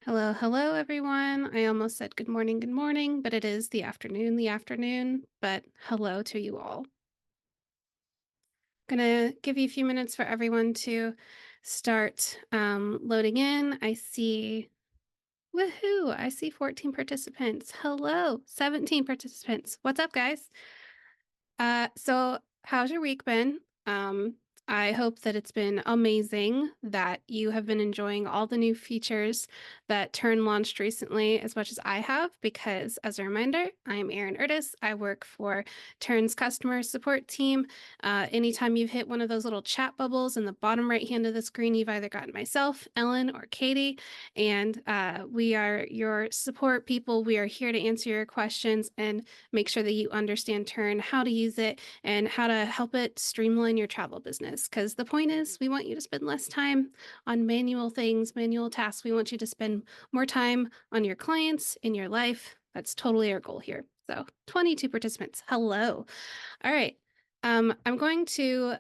Hello, hello, everyone. I almost said good morning, but it is the afternoon, but hello to you all. Gonna give you a few minutes for everyone to start loading in. Woohoo, I see 14 participants. Hello, 17 participants. What's up, guys? So how's your week been? I hope that it's been amazing, that you have been enjoying all the new features that Tern launched recently as much as I have, because as a reminder, I'm Erin Ertis. I work for Tern's customer support team. Anytime you've hit one of those little chat bubbles in the bottom right hand of the screen, you've either gotten myself, Ellen, or Katie, and we are your support people. We are here to answer your questions and make sure that you understand Tern, how to use it, and how to help it streamline your travel business. Because the point is, we want you to spend less time on manual things, manual tasks. We want you to spend more time on your clients, in your life. That's totally our goal here. So 22 participants. Hello. All right. I'm going to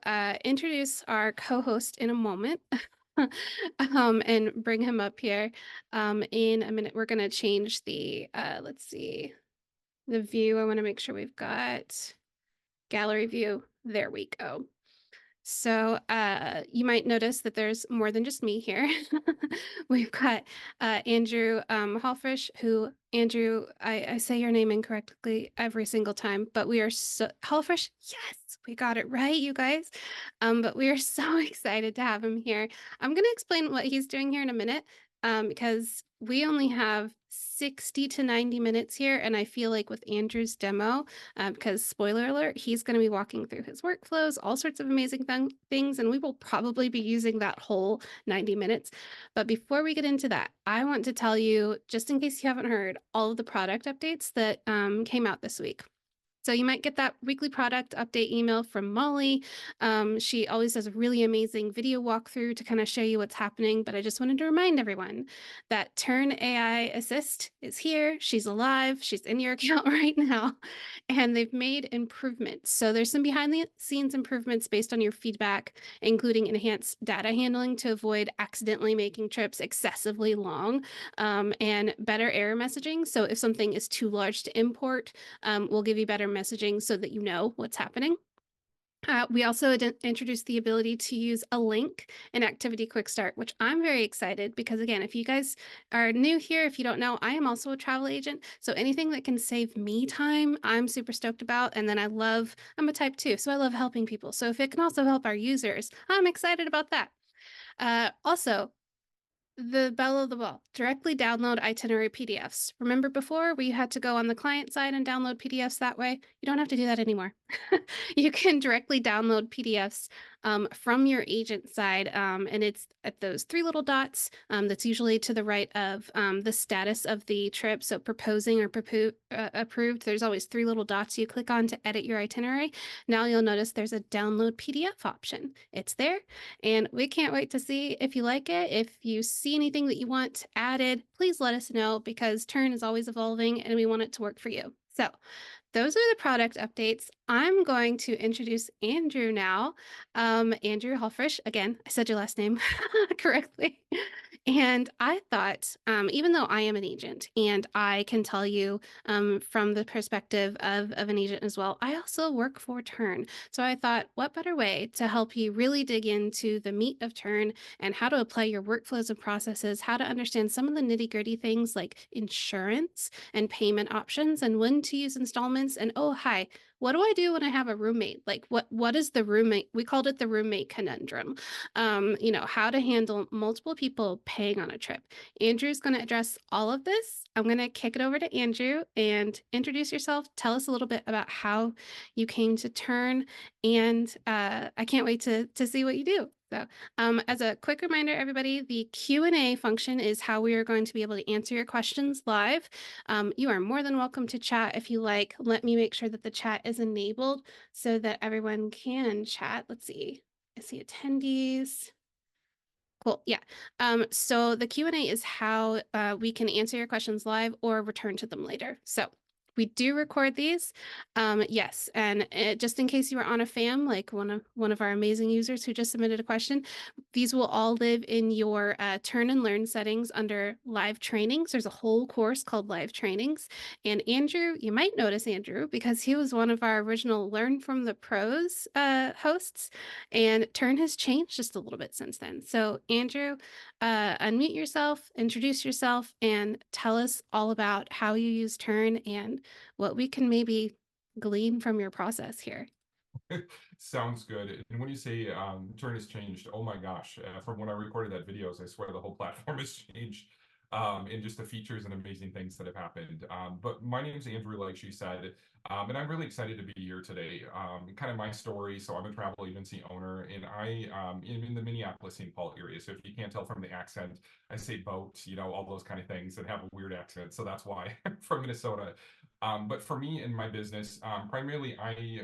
introduce our co-host in a moment. And bring him up here in a minute. We're going to change the, let's see, the view. I want to make sure we've got gallery view. There we go. So you might notice that there's more than just me here. We've got Andrew Hallfrisch, who, Andrew, I say your name incorrectly every single time, but we are so, Hallfrisch, yes, we got it right, you guys. But we are so excited to have him here. I'm going to explain what he's doing here in a minute, because we only have 60 to 90 minutes here, and I feel like with Andrew's demo, because spoiler alert, he's going to be walking through his workflows, all sorts of amazing things, and we will probably be using that whole 90 minutes. But before we get into that, I want to tell you, just in case you haven't heard, all of the product updates that came out this week. So you might get that weekly product update email from Molly. She always does a really amazing video walkthrough to kind of show you what's happening. But I just wanted to remind everyone that Tern AI Assist is here. She's alive. She's in your account right now. And they've made improvements. So there's some behind the scenes improvements based on your feedback, including enhanced data handling to avoid accidentally making trips excessively long, and better error messaging. So if something is too large to import, we'll give you better messaging so that you know what's happening. We also introduced the ability to use a link in Activity Quick Start, which I'm very excited because, again, if you guys are new here, if you don't know, I am also a travel agent. So anything that can save me time, I'm super stoked about. And then I'm a type 2, so I love helping people. So if it can also help our users, I'm excited about that. Also, the bell of the ball, directly download itinerary PDFs. Remember before we had to go on the client side and download PDFs that way? You don't have to do that anymore. You can directly download PDFs from your agent side, and it's at those three little dots that's usually to the right of the status of the trip. So proposing or approved, there's always three little dots you click on to edit your itinerary. Now you'll notice there's a download PDF option. It's there, and we can't wait to see if you like it. If you see anything that you want added, please let us know, because Tern is always evolving and we want it to work for you. So those are the product updates. I'm going to introduce Andrew now. Andrew Hallfrisch, again, I said your last name correctly. And I thought, even though I am an agent and I can tell you from the perspective of an agent as well, I also work for Tern. So I thought, what better way to help you really dig into the meat of Tern and how to apply your workflows and processes, how to understand some of the nitty gritty things like insurance and payment options and when to use installments. And oh, hi, what do I do when I have a roommate? Like what is the roommate? We called it the roommate conundrum. How to handle multiple people paying on a trip. Andrew's going to address all of this. I'm going to kick it over to Andrew and introduce yourself. Tell us a little bit about how you came to Tern, and I can't wait to see what you do. So as a quick reminder, everybody, the Q&A function is how we are going to be able to answer your questions live. You are more than welcome to chat if you like. Let me make sure that the chat is enabled so that everyone can chat. Let's see. I see attendees. Cool. Yeah. So the Q&A is how we can answer your questions live or return to them later. So we do record these. Yes, and just in case you were on a FAM, like one of our amazing users who just submitted a question, these will all live in your Turn and Learn settings under live trainings. There's a whole course called live trainings. And Andrew, you might notice Andrew because he was one of our original Learn from the Pros hosts, and Turn has changed just a little bit since then. So Andrew, unmute yourself, introduce yourself, and tell us all about how you use Turn and what we can maybe glean from your process here. Sounds good. And when you say turn has changed, oh my gosh, from when I recorded that videos, I swear the whole platform has changed in just the features and amazing things that have happened. But my name's Andrew, like she said, and I'm really excited to be here today. Kind of my story. So I'm a travel agency owner, and I am in the Minneapolis-St. Paul area. So if you can't tell from the accent, I say boat, all those kind of things that have a weird accent. So that's why I'm from Minnesota. But for me in my business, primarily I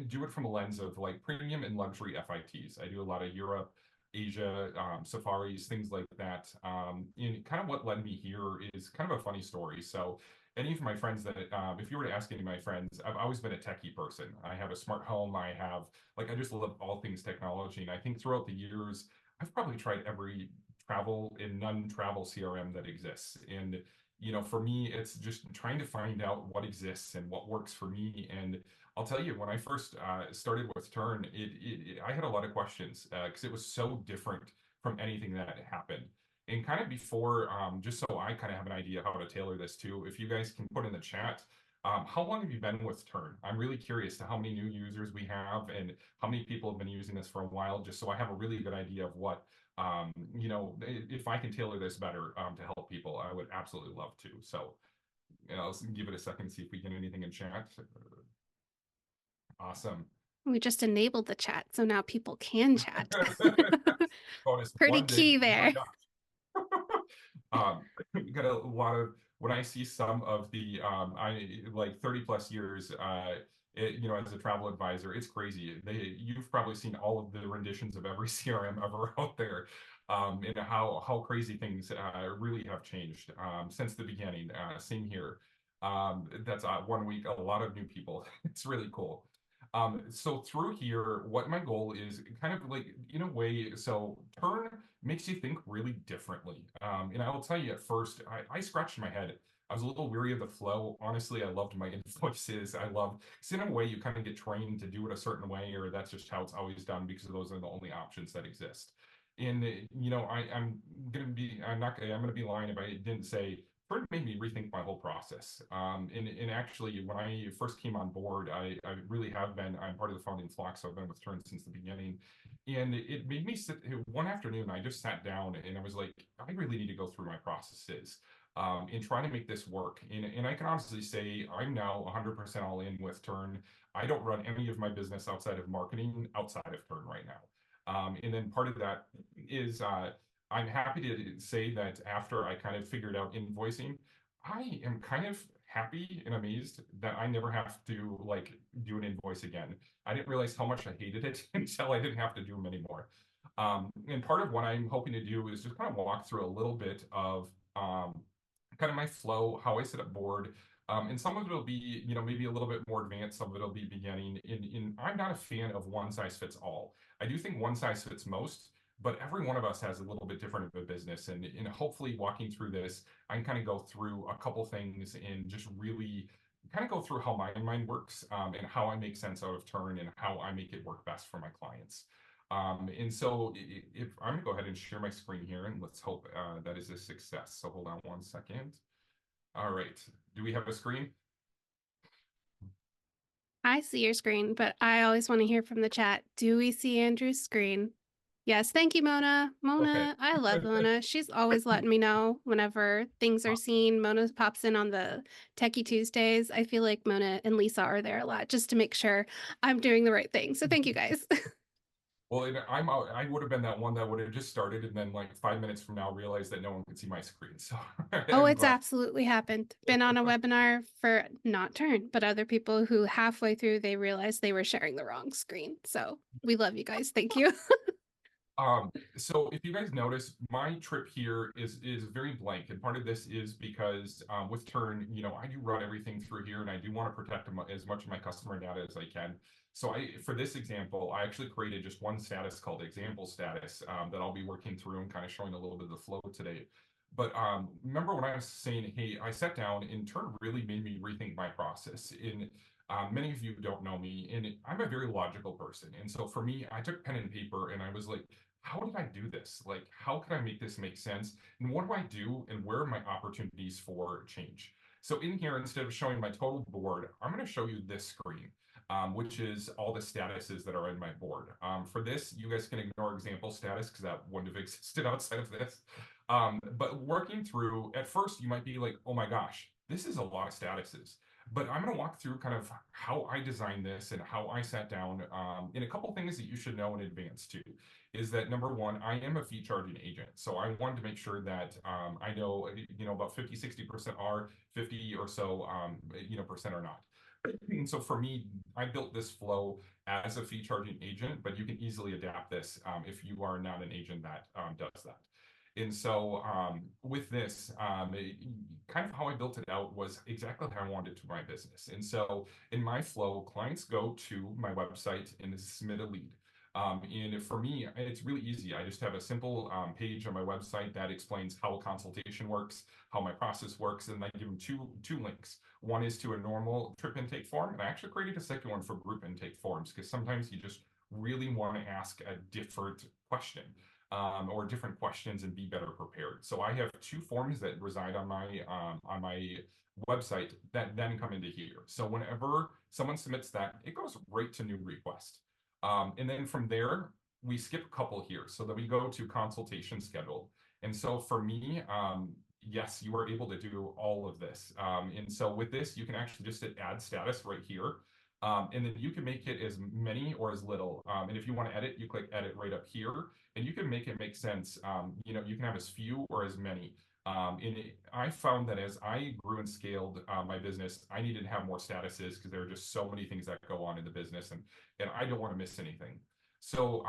do it from a lens of like premium and luxury FITs. I do a lot of Europe, Asia, safaris, things like that. And kind of what led me here is kind of a funny story. So any of my friends that, if you were to ask any of my friends, I've always been a techie person. I have a smart home. I just love all things technology. And I think throughout the years, I've probably tried every travel and non-travel CRM that exists. And for me, it's just trying to find out what exists and what works for me. And I'll tell you, when I first started with Tern, I had a lot of questions because it was so different from anything that had happened. And kind of before, just so I kind of have an idea how to tailor this too, if you guys can put in the chat, how long have you been with Tern? I'm really curious to how many new users we have and how many people have been using this for a while, just so I have a really good idea of what, if I can tailor this better to help people, I would absolutely love to. So let's give it a second, see if we get anything in chat. Awesome. We just enabled the chat, so now people can chat. Bonus Pretty one day. key Oh my there. gosh. um, got a lot of when I see some of the I like 30 plus years as a travel advisor, it's crazy. You've probably seen all of the renditions of every CRM ever out there. And how crazy things really have changed since the beginning. Same here. That's 1 week, a lot of new people. It's really cool. So through here, what my goal is kind of like in a way, so Turn makes you think really differently. And I will tell you at first, I scratched my head. I was a little weary of the flow. Honestly, I loved my invoices. Because in a way, you kind of get trained to do it a certain way, or that's just how it's always done because those are the only options that exist. And, I'm gonna be lying if I didn't say Tern made me rethink my whole process. And actually, when I first came on board, I really have been, I'm part of the founding flock, so I've been with Tern since the beginning. And it made me sit one afternoon, I just sat down and I was like, I really need to go through my processes and try to make this work. And I can honestly say I'm now 100% all in with Tern. I don't run any of my business outside of marketing outside of Tern right now. And then part of that is I'm happy to say that after I kind of figured out invoicing, I am kind of happy and amazed that I never have to like do an invoice again. I didn't realize how much I hated it until I didn't have to do them anymore. And part of what I'm hoping to do is just kind of walk through a little bit of kind of my flow, how I set up board. And some of it will be, maybe a little bit more advanced. Some of it will be beginning. I'm not a fan of one size fits all. I do think one size fits most, but every one of us has a little bit different of a business. And hopefully walking through this, I can kind of go through a couple things and just really kind of go through how my mind works and how I make sense out of Turn and how I make it work best for my clients. And so if I'm gonna go ahead and share my screen here and let's hope that is a success. So hold on 1 second. All right, do we have a screen? I see your screen, but I always want to hear from the chat. Do we see Andrew's screen? Yes, thank you, Mona. Okay. Mona, I love Mona. She's always letting me know whenever things are seen. Mona pops in on the Techie Tuesdays. I feel like Mona and Lisa are there a lot just to make sure I'm doing the right thing. So thank you guys. Well, I would have been that one that would have just started and then like 5 minutes from now realized that no one could see my screen. So Oh, I'm it's glad. absolutely happened. Been on a webinar for not Turn, but other people who halfway through they realized they were sharing the wrong screen. So we love you guys. Thank you. So if you guys notice, my trip here is very blank, and part of this is because with Tern, I do run everything through here, and I do want to protect as much of my customer data as I can. So for this example, I actually created just one status called example status that I'll be working through and kind of showing a little bit of the flow today. But remember when I was saying, hey, I sat down and Tern really made me rethink my process. Many of you don't know me, and I'm a very logical person. And so for me, I took pen and paper and I was like, how did I do this? Like, how can I make this make sense? And what do I do? And where are my opportunities for change? So in here, instead of showing my total board, I'm going to show you this screen, which is all the statuses that are in my board. For this, you guys can ignore example status because that wouldn't have existed outside of this. But working through, at first, you might be like, oh my gosh, this is a lot of statuses. But I'm going to walk through kind of how I designed this and how I sat down in a couple things that you should know in advance too. Is that number one, I am a fee charging agent. So I wanted to make sure that I know, about 50, 60% are, 50 or so, percent are not. And so for me, I built this flow as a fee charging agent, but you can easily adapt this if you are not an agent that does that. And so with this, kind of how I built it out was exactly how I wanted to my business. And so in my flow, clients go to my website and submit a lead. And for me, it's really easy. I just have a simple page on my website that explains how a consultation works, how my process works, and I give them two links. One is to a normal trip intake form, and I actually created a second one for group intake forms because sometimes you just really want to ask a different question. Or different questions and be better prepared. So I have two forms that reside on my website that then come into here. So whenever someone submits that, it goes right to new request. And then from there, we skip a couple here so that we go to consultation scheduled. And so for me, yes, you are able to do all of this. And so with this, you can actually just hit add status right here. And then you can make it as many or as little. And if you want to edit, you click edit right up here, and you can make it make sense. You can have as few or as many. I found that as I grew and scaled my business, I needed to have more statuses because there are just so many things that go on in the business, and I don't want to miss anything. So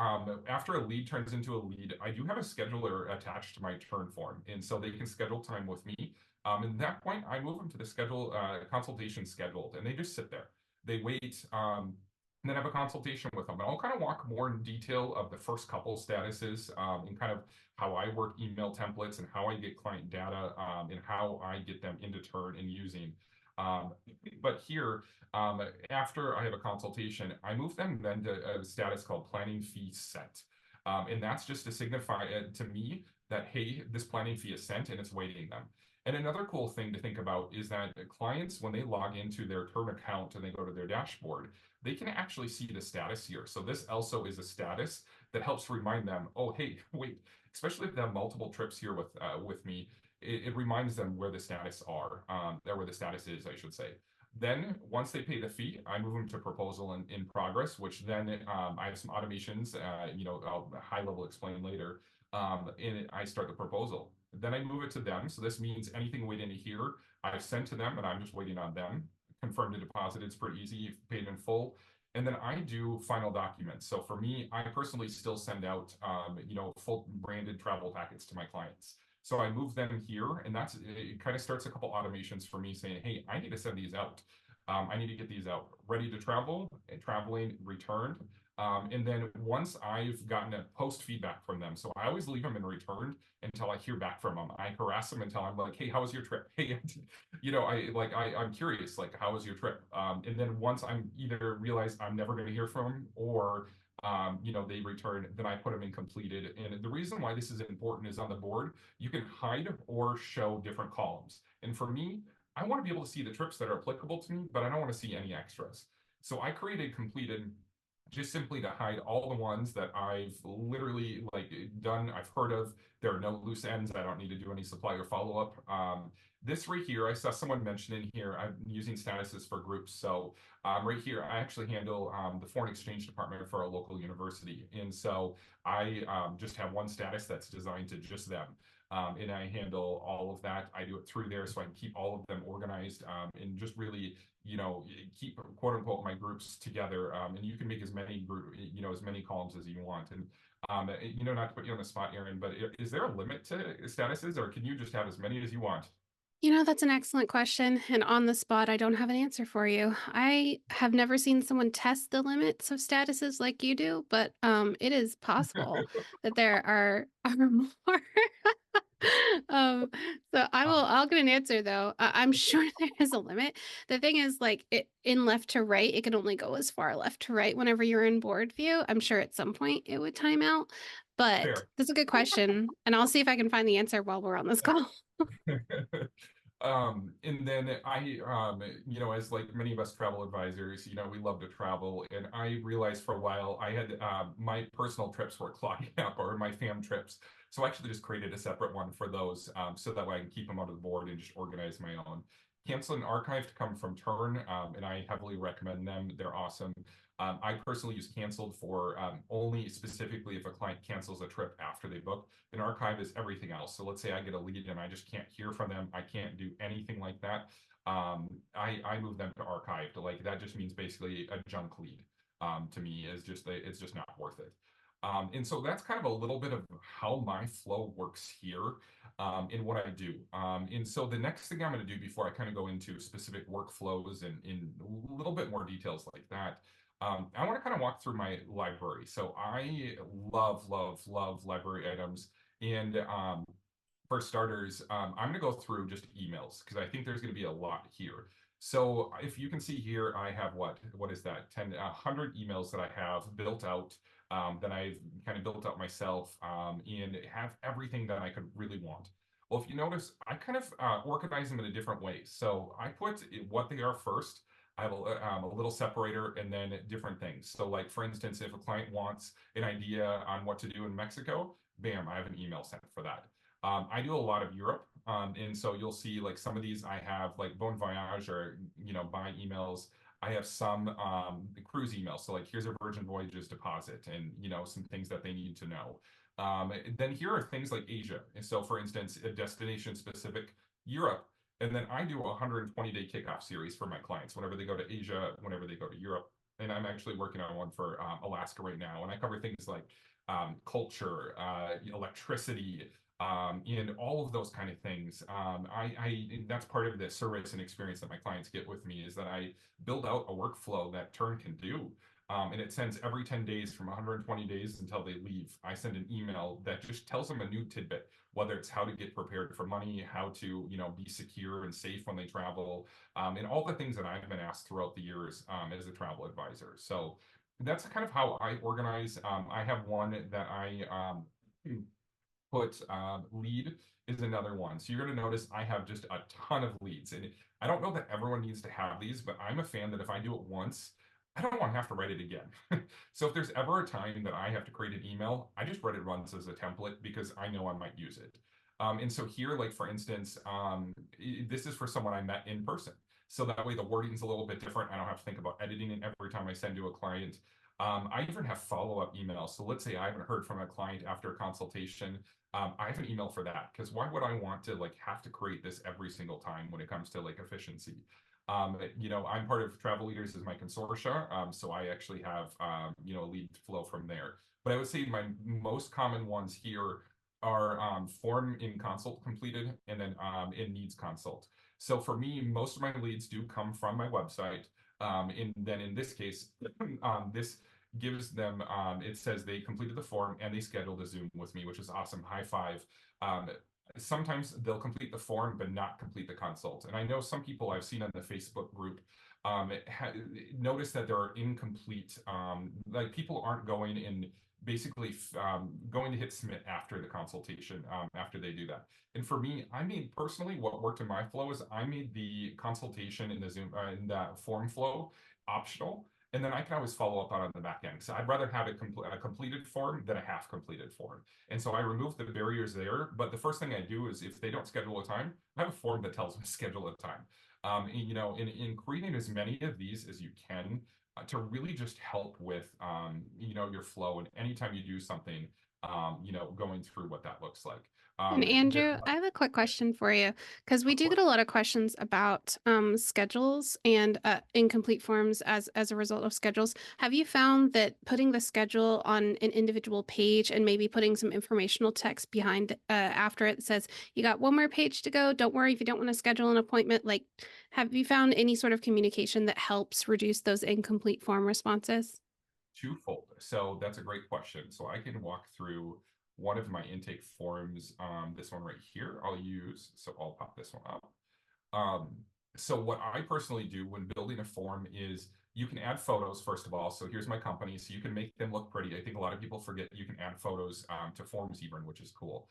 after a lead turns into a lead, I do have a scheduler attached to my Tern form, and so they can schedule time with me. And at that point, I move them to the schedule consultation scheduled, and they just sit there. They wait, and then have a consultation with them. And I'll kind of walk more in detail of the first couple statuses and kind of how I work email templates and how I get client data and how I get them into Tern and using. But here, after I have a consultation, I move them then to a status called planning fee set. And that's just to signify to me that, hey, this planning fee is sent and it's waiting them. And another cool thing to think about is that clients, when they log into their Tern account and they go to their dashboard, they can actually see the status here. So this also is a status that helps remind them, oh, hey, wait, especially if they have multiple trips here with me, it reminds them where the status are, or where the status is, I should say. Then once they pay the fee, I move them to proposal in progress, which then I have some automations, I'll high level explain later. And I start the proposal. Then I move it to them. So this means anything waiting to here, I've sent to them and I'm just waiting on them. Confirm to deposit, it's pretty easy, you've paid in full. And then I do final documents. So for me, I personally still send out, full branded travel packets to my clients. So I move them here, and it kind of starts a couple automations for me saying, hey, I need to send these out. I need to get these out ready to travel and traveling returned. And then once I've gotten a post feedback from them, so I always leave them in returned until I hear back from them. I harass them until I'm like, hey, how was your trip? Hey, I'm curious, like, how was your trip? And then once I'm either realize I'm never going to hear from them or they return, then I put them in completed. And the reason why this is important is on the board, you can hide or show different columns. And for me, I want to be able to see the trips that are applicable to me, but I don't want to see any extras. So I created completed just simply to hide all the ones that I've literally done, I've heard of. There are no loose ends. I don't need to do any supplier follow-up. This right here, I saw someone mention in here, I'm using statuses for groups. So right here, I actually handle the foreign exchange department for a local university. And so I just have one status that's designed to just them. And I handle all of that. I do it through there so I can keep all of them organized and just really, keep quote unquote my groups together. And you can make as many as many columns as you want. And Not to put you on the spot, Aaron, but is there a limit to statuses, or can you just have as many as you want? That's an excellent question. And on the spot, I don't have an answer for you. I have never seen someone test the limits of statuses like you do, but it is possible that there are more. um, so Um, I'll get an answer though. I'm sure there is a limit. The thing is, like it in left to right, it can only go as far left to right whenever you're in board view. I'm sure at some point it would time out. But Fair. that's a good question. And I'll see if I can find the answer while we're on this call. And then as like many of us travel advisors, we love to travel. And I realized for a while I had my personal trips were clogging up, or my fam trips. So I actually just created a separate one for those, so that way I can keep them out of the board and just organize my own. Cancel and archive to come from Tern, and I heavily recommend them. They're awesome. I personally use canceled for only specifically if a client cancels a trip after they book. An archive is everything else. So let's say I get a lead and I just can't hear from them. I can't do anything like that. I move them to archive. Like that just means basically a junk lead. To me is just it's just not worth it. And so that's kind of a little bit of how my flow works here, in what I do. And so the next thing I'm going to do before I kind of go into specific workflows and in a little bit more details like that, I want to kind of walk through my library. So I love, love, love library items. And for starters, I'm going to go through just emails because I think there's going to be a lot here. So if you can see here, I have what is that? 100 emails that I have built out, that I've kind of built out myself, and have everything that I could really want. Well, if you notice, I kind of organize them in a different way. So I put what they are first. I have a little separator and then different things. So like, for instance, if a client wants an idea on what to do in Mexico, bam, I have an email sent for that. I do a lot of Europe. And so you'll see like some of these I have like Bon Voyage, or, buy emails. I have some cruise emails. So like, here's a Virgin Voyages deposit and, some things that they need to know. Then here are things like Asia. And so for instance, a destination specific Europe. And then I do a 120-day kickoff series for my clients whenever they go to Asia, whenever they go to Europe. And I'm actually working on one for Alaska right now. And I cover things like culture, electricity, and all of those kind of things. That's part of the service and experience that my clients get with me, is that I build out a workflow that Tern can do. And it sends every 10 days from 120 days until they leave. I send an email that just tells them a new tidbit, whether it's how to get prepared for money, how to, be secure and safe when they travel, and all the things that I've been asked throughout the years, as a travel advisor. So that's kind of how I organize. I have one that I put, lead is another one. So you're going to notice I have just a ton of leads. And I don't know that everyone needs to have these, but I'm a fan that if I do it once, I don't want to have to write it again. So if there's ever a time that I have to create an email, I just write it once as a template because I know I might use it. And so here, like for instance, this is for someone I met in person. So that way the wording's a little bit different. I don't have to think about editing it every time I send to a client. I even have follow-up emails. So let's say I haven't heard from a client after a consultation. I have an email for that, because why would I want to like have to create this every single time when it comes to like efficiency? I'm part of Travel Leaders as my consortia, so I actually have a lead flow from there. But I would say my most common ones here are form in consult completed, and then in needs consult. So for me, most of my leads do come from my website. And then in this case, this gives them, it says they completed the form and they scheduled a Zoom with me, which is awesome. High five. Sometimes they'll complete the form but not complete the consult. And I know some people I've seen on the Facebook group notice that there are incomplete, like people aren't going and basically going to hit submit after the consultation, after they do that. And for me, I made personally what worked in my flow is I made the consultation in the Zoom, in that form flow optional. And then I can always follow up on the back end. So I'd rather have a completed form than a half completed form. And so I remove the barriers there. But the first thing I do is if they don't schedule a time, I have a form that tells them to schedule a time. In creating as many of these as you can, to really just help with, your flow. And anytime you do something, going through what that looks like. And There, Andrew, I have a quick question for you because we of do get course. a lot of questions about schedules and incomplete forms as a result of schedules. Have you found that putting the schedule on an individual page and maybe putting some informational text behind after it that says you got one more page to go, don't worry if you don't want to schedule an appointment, like have you found any sort of communication that helps reduce those incomplete form responses? Twofold. So that's a great question. So I can walk through one of my intake forms. This one right here, I'll use. So I'll pop this one up. Um, so what I personally do when building a form is you can add photos, first of all. So here's my company. So you can make them look pretty. I think a lot of people forget you can add photos to forms even, which is cool.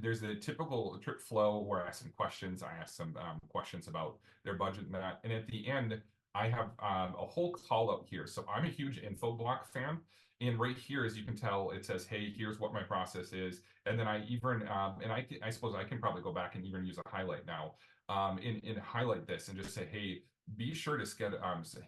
There's a typical trip flow where I ask some questions. I ask some questions about their budget and that. And at the end, I have a whole call out here. So I'm a huge info block fan. And right here, as you can tell, it says, hey, here's what my process is. And then I even, and I suppose I can probably go back and even use a highlight now and highlight this and just say, hey, be sure to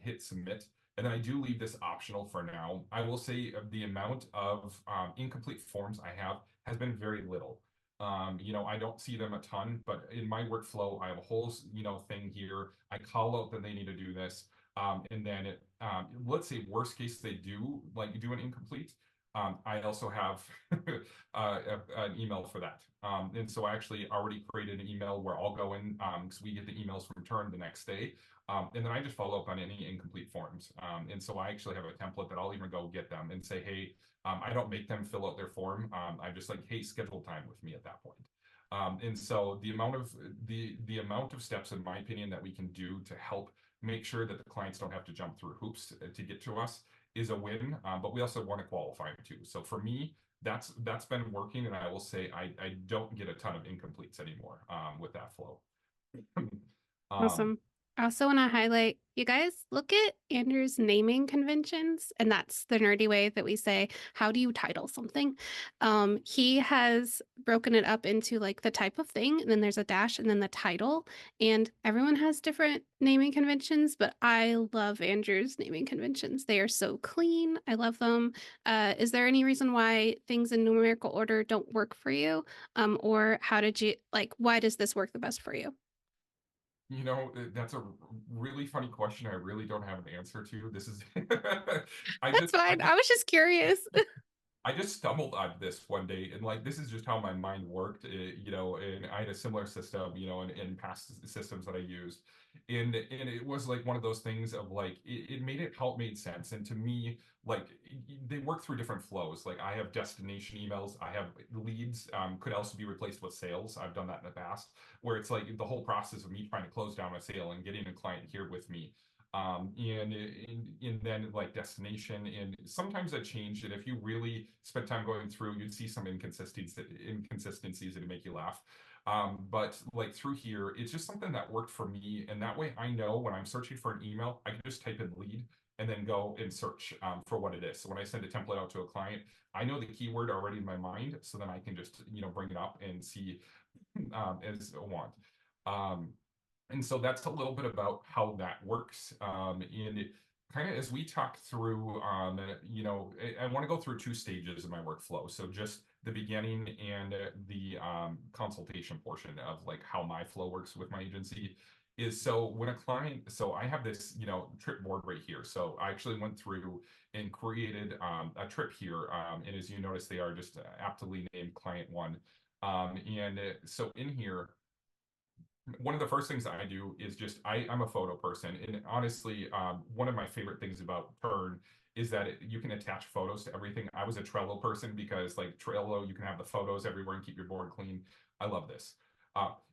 hit submit. And then I do leave this optional for now. I will say the amount of incomplete forms I have has been very little. I don't see them a ton, but in my workflow, I have a whole, thing here. I call out that they need to do this. And then let's say worst case they do do an incomplete. I also have an email for that. And so I actually already created an email where I'll go in because we get the emails from Tern the next day. And then I just follow up on any incomplete forms. And so I actually have a template that I'll even go get them and say, hey, I don't make them fill out their form. I'm just like, hey, schedule time with me at that point. And so the amount of steps, in my opinion, that we can do to help make sure that the clients don't have to jump through hoops to get to us is a win. But we also want to qualify them too. So for me, that's been working, and I will say I don't get a ton of incompletes anymore with that flow. um, Awesome. I also want to highlight, you guys look at Andrew's naming conventions, and that's the nerdy way that we say, how do you title something? He has broken it up into like the type of thing, and then there's a dash, and then the title. And everyone has different naming conventions, but I love Andrew's naming conventions. They are so clean. I love them. Is there any reason why things in numerical order don't work for you? Or how did you like, why does this work the best for you? That's a really funny question. I really don't have an answer to. This is I That's just I fine. I just was just curious. I just stumbled on this one day, and this is just how my mind worked. And I had a similar system, in past systems that I used, and it was like one of those things of it made it help made sense. And to me, they work through different flows. Like I have destination emails, I have leads, could also be replaced with sales. I've done that in the past, where it's like the whole process of me trying to close down a sale and getting a client here with me and then destination, and sometimes that changed, and if you really spent time going through, you'd see some inconsistencies that make you laugh. But through here, it's just something that worked for me, and that way I know when I'm searching for an email, I can just type in lead and then go and search for what it is. So when I send a template out to a client, I know the keyword already in my mind, so then I can just bring it up and see as I want. Um, and so that's a little bit about how that works. And kind of as we talk through, I want to go through two stages of my workflow. So just the beginning and the consultation portion of how my flow works with my agency is, so when a client, so I have this, trip board right here. So I actually went through and created a trip here. And as you notice, they are just aptly named client one. So in here, one of the first things I do is just I'm a photo person, and honestly, one of my favorite things about Tern is that you can attach photos to everything. I was a Trello person because Trello, you can have the photos everywhere and keep your board clean. I love this.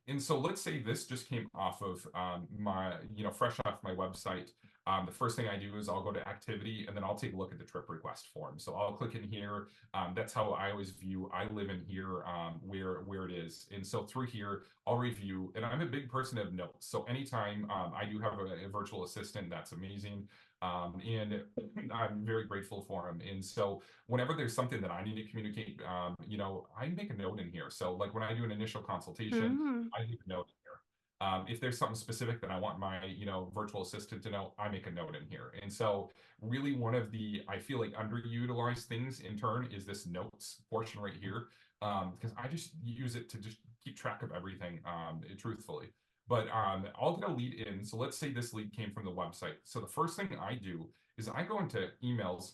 And so let's say this just came off of my, fresh off my website. The first thing I do is I'll go to activity, and then I'll take a look at the trip request form. So I'll click in here. That's how I always view. I live in here where it is. And so through here, I'll review. And I'm a big person of notes. So anytime I do have a virtual assistant, that's amazing. And I'm very grateful for him. And so whenever there's something that I need to communicate, I make a note in here. So when I do an initial consultation, Mm. I leave a note in here. If there's something specific that I want my, virtual assistant to know, I make a note in here. And so really one of the, I feel like underutilized things in Tern is this notes portion right here. Because I just use it to just keep track of everything, truthfully. But I'll get a lead in. So let's say this lead came from the website. So the first thing I do is I go into emails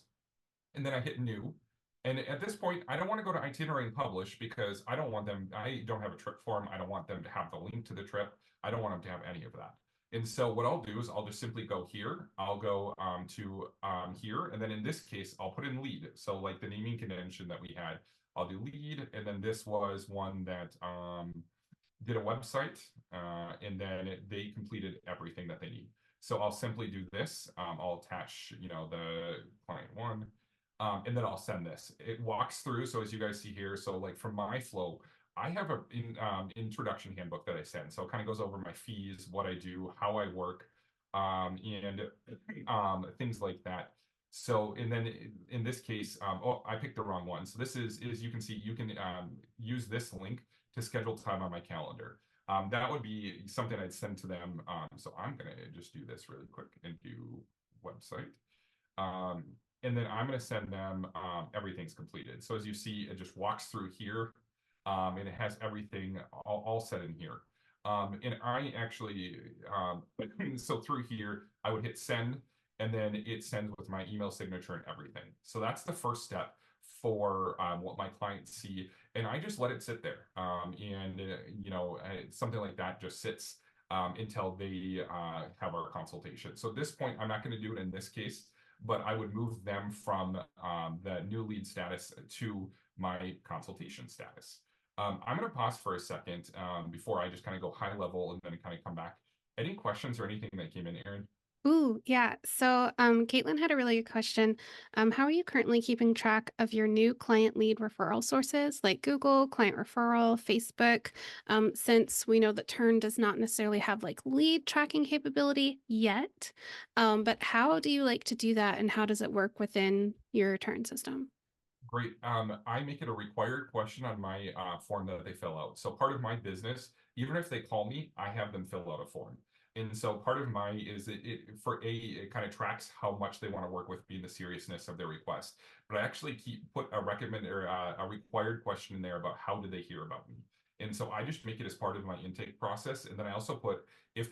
and then I hit new. And at this point, I don't want to go to itinerary and publish because I don't have a trip form. I don't want them to have the link to the trip. I don't want them to have any of that. And so what I'll do is I'll just simply go here. I'll go to here. And then in this case, I'll put in lead. So like the naming convention that we had, I'll do lead. And then this was one that did a website and then they completed everything that they need. So I'll simply do this. I'll attach, the client one, and then I'll send this. It walks through. So as you guys see here, so like from my flow, I have a introduction handbook that I send. So it kind of goes over my fees, what I do, how I work, and things like that. So, and then in this case, oh, I picked the wrong one. So this is you can see, you can use this link to schedule time on my calendar. That would be something I'd send to them. So I'm going to just do this really quick and do website. And then I'm going to send them everything's completed. So as you see, it just walks through here and it has everything all set in here. And I actually, so through here, I would hit send and then it sends with my email signature and everything. So that's the first step for what my clients see. And I just let it sit there. Something like that just sits until they have our consultation. So at this point, I'm not going to do it in this case, but I would move them from the new lead status to my consultation status. I'm going to pause for a second before I just kind of go high level and then kind of come back. Any questions or anything that came in, Aaron? Ooh, yeah. So, Caitlin had a really good question. How are you currently keeping track of your new client lead referral sources like Google, client referral, Facebook? Since we know that Turn does not necessarily have like lead tracking capability yet, but how do you like to do that, and how does it work within your Turn system? Great. I make it a required question on my form that they fill out. So part of my business, even if they call me, I have them fill out a form. And so part of my is it kind of tracks how much they want to work with me, the seriousness of their request. But I actually put a recommend or a required question in there about how did they hear about me. And so I just make it as part of my intake process. And then I also put if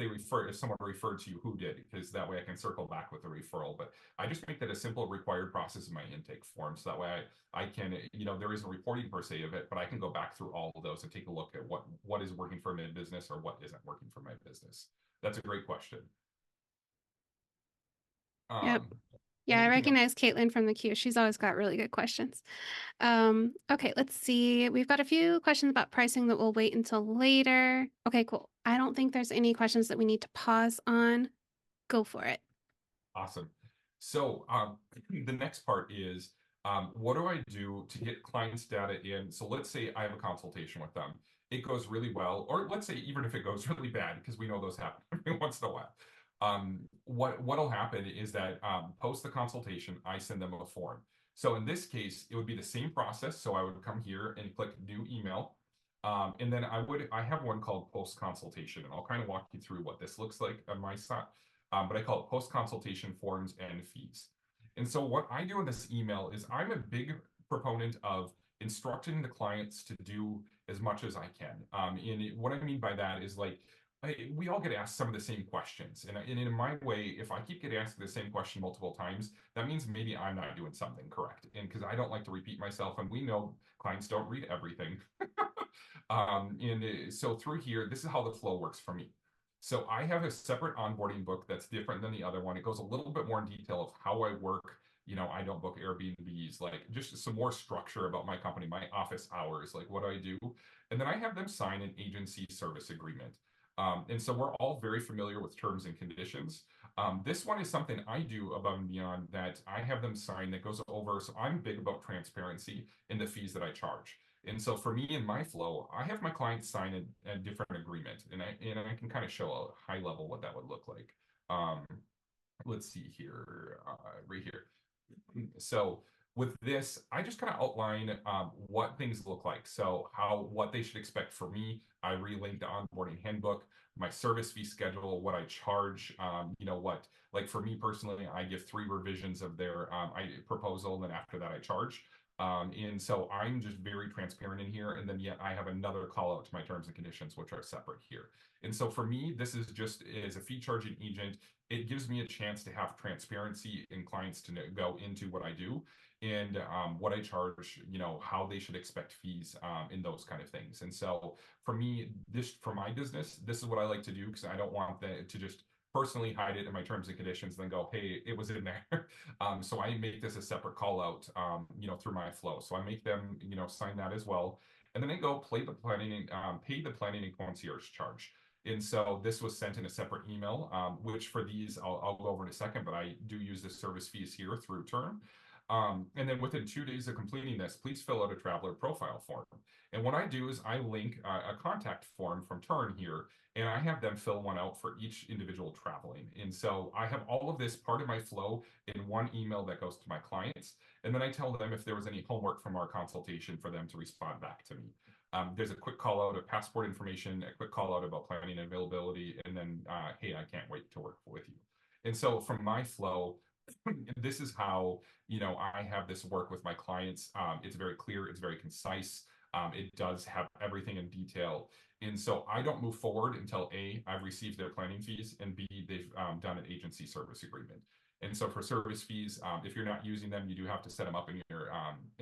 someone referred to you, who did, because that way I can circle back with the referral. But I just make that a simple required process in my intake form. So that way I can, there isn't reporting per se of it, but I can go back through all of those and take a look at what is working for my business or what isn't working for my business. That's a great question. Yep. Um, Yeah, I anything else? recognize Caitlin from the queue. She's always got really good questions. Okay, let's see. We've got a few questions about pricing that we'll wait until later. Okay, cool. I don't think there's any questions that we need to pause on. Go for it. Awesome. So the next part is what do I do to get clients' data in? So let's say I have a consultation with them. It goes really well, or let's say even if it goes really bad, because we know those happen every once in a while. What'll happen is that post the consultation, I send them a form. So in this case, it would be the same process. So I would come here and click new email. And then I have one called post consultation, and I'll kind of walk you through what this looks like on my side. But I call it post consultation forms and fees. And so what I do in this email is I'm a big proponent of instructing the clients to do as much as I can. And what I mean by that is like we all get asked some of the same questions. And in my way, if I keep getting asked the same question multiple times, that means maybe I'm not doing something correct. And because I don't like to repeat myself, and we know clients don't read everything. So through here, this is how the flow works for me. So I have a separate onboarding book that's different than the other one. It goes a little bit more in detail of how I work. I don't book Airbnbs, like just some more structure about my company, my office hours, like what I do. And then I have them sign an agency service agreement. And so we're all very familiar with terms and conditions. This one is something I do above and beyond that I have them sign that goes over. So I'm big about transparency in the fees that I charge. And so for me in my flow, I have my clients sign a different agreement, and I can kind of show a high level what that would look like. Um, let's see here, right here. So With this, I just kind of outline what things look like. So what they should expect for me. I relink the onboarding handbook, my service fee schedule, what I charge. Like for me personally, I give 3 revisions of their proposal, and then after that I charge. And so I'm just very transparent in here. And then yet I have another call out to my terms and conditions, which are separate here. And so for me, this is just as a fee charging agent, it gives me a chance to have transparency in clients to go into what I do and what I charge, how they should expect fees in those kind of things. And so for me, for my business, this is what I like to do because I don't want to just personally hide it in my terms and conditions, then go, hey, it was in there. So I make this a separate call out, through my flow. So I make them, sign that as well. And then I go pay the planning and concierge charge. And so this was sent in a separate email, which for these, I'll go over in a second, but I do use the service fees here through Tern. And then within 2 days of completing this, please fill out a traveler profile form. And what I do is I link a contact form from Tern here, and I have them fill one out for each individual traveling. And so I have all of this part of my flow in one email that goes to my clients. And then I tell them if there was any homework from our consultation for them to respond back to me. There's a quick call out of passport information, a quick call out about planning and availability, and then, hey, I can't wait to work with you. And so from my flow, this is how, I have this work with my clients. It's very clear, it's very concise. It does have everything in detail. And so I don't move forward until A, I've received their planning fees, and B, they've done an agency service agreement. And so for service fees, if you're not using them, you do have to set them up in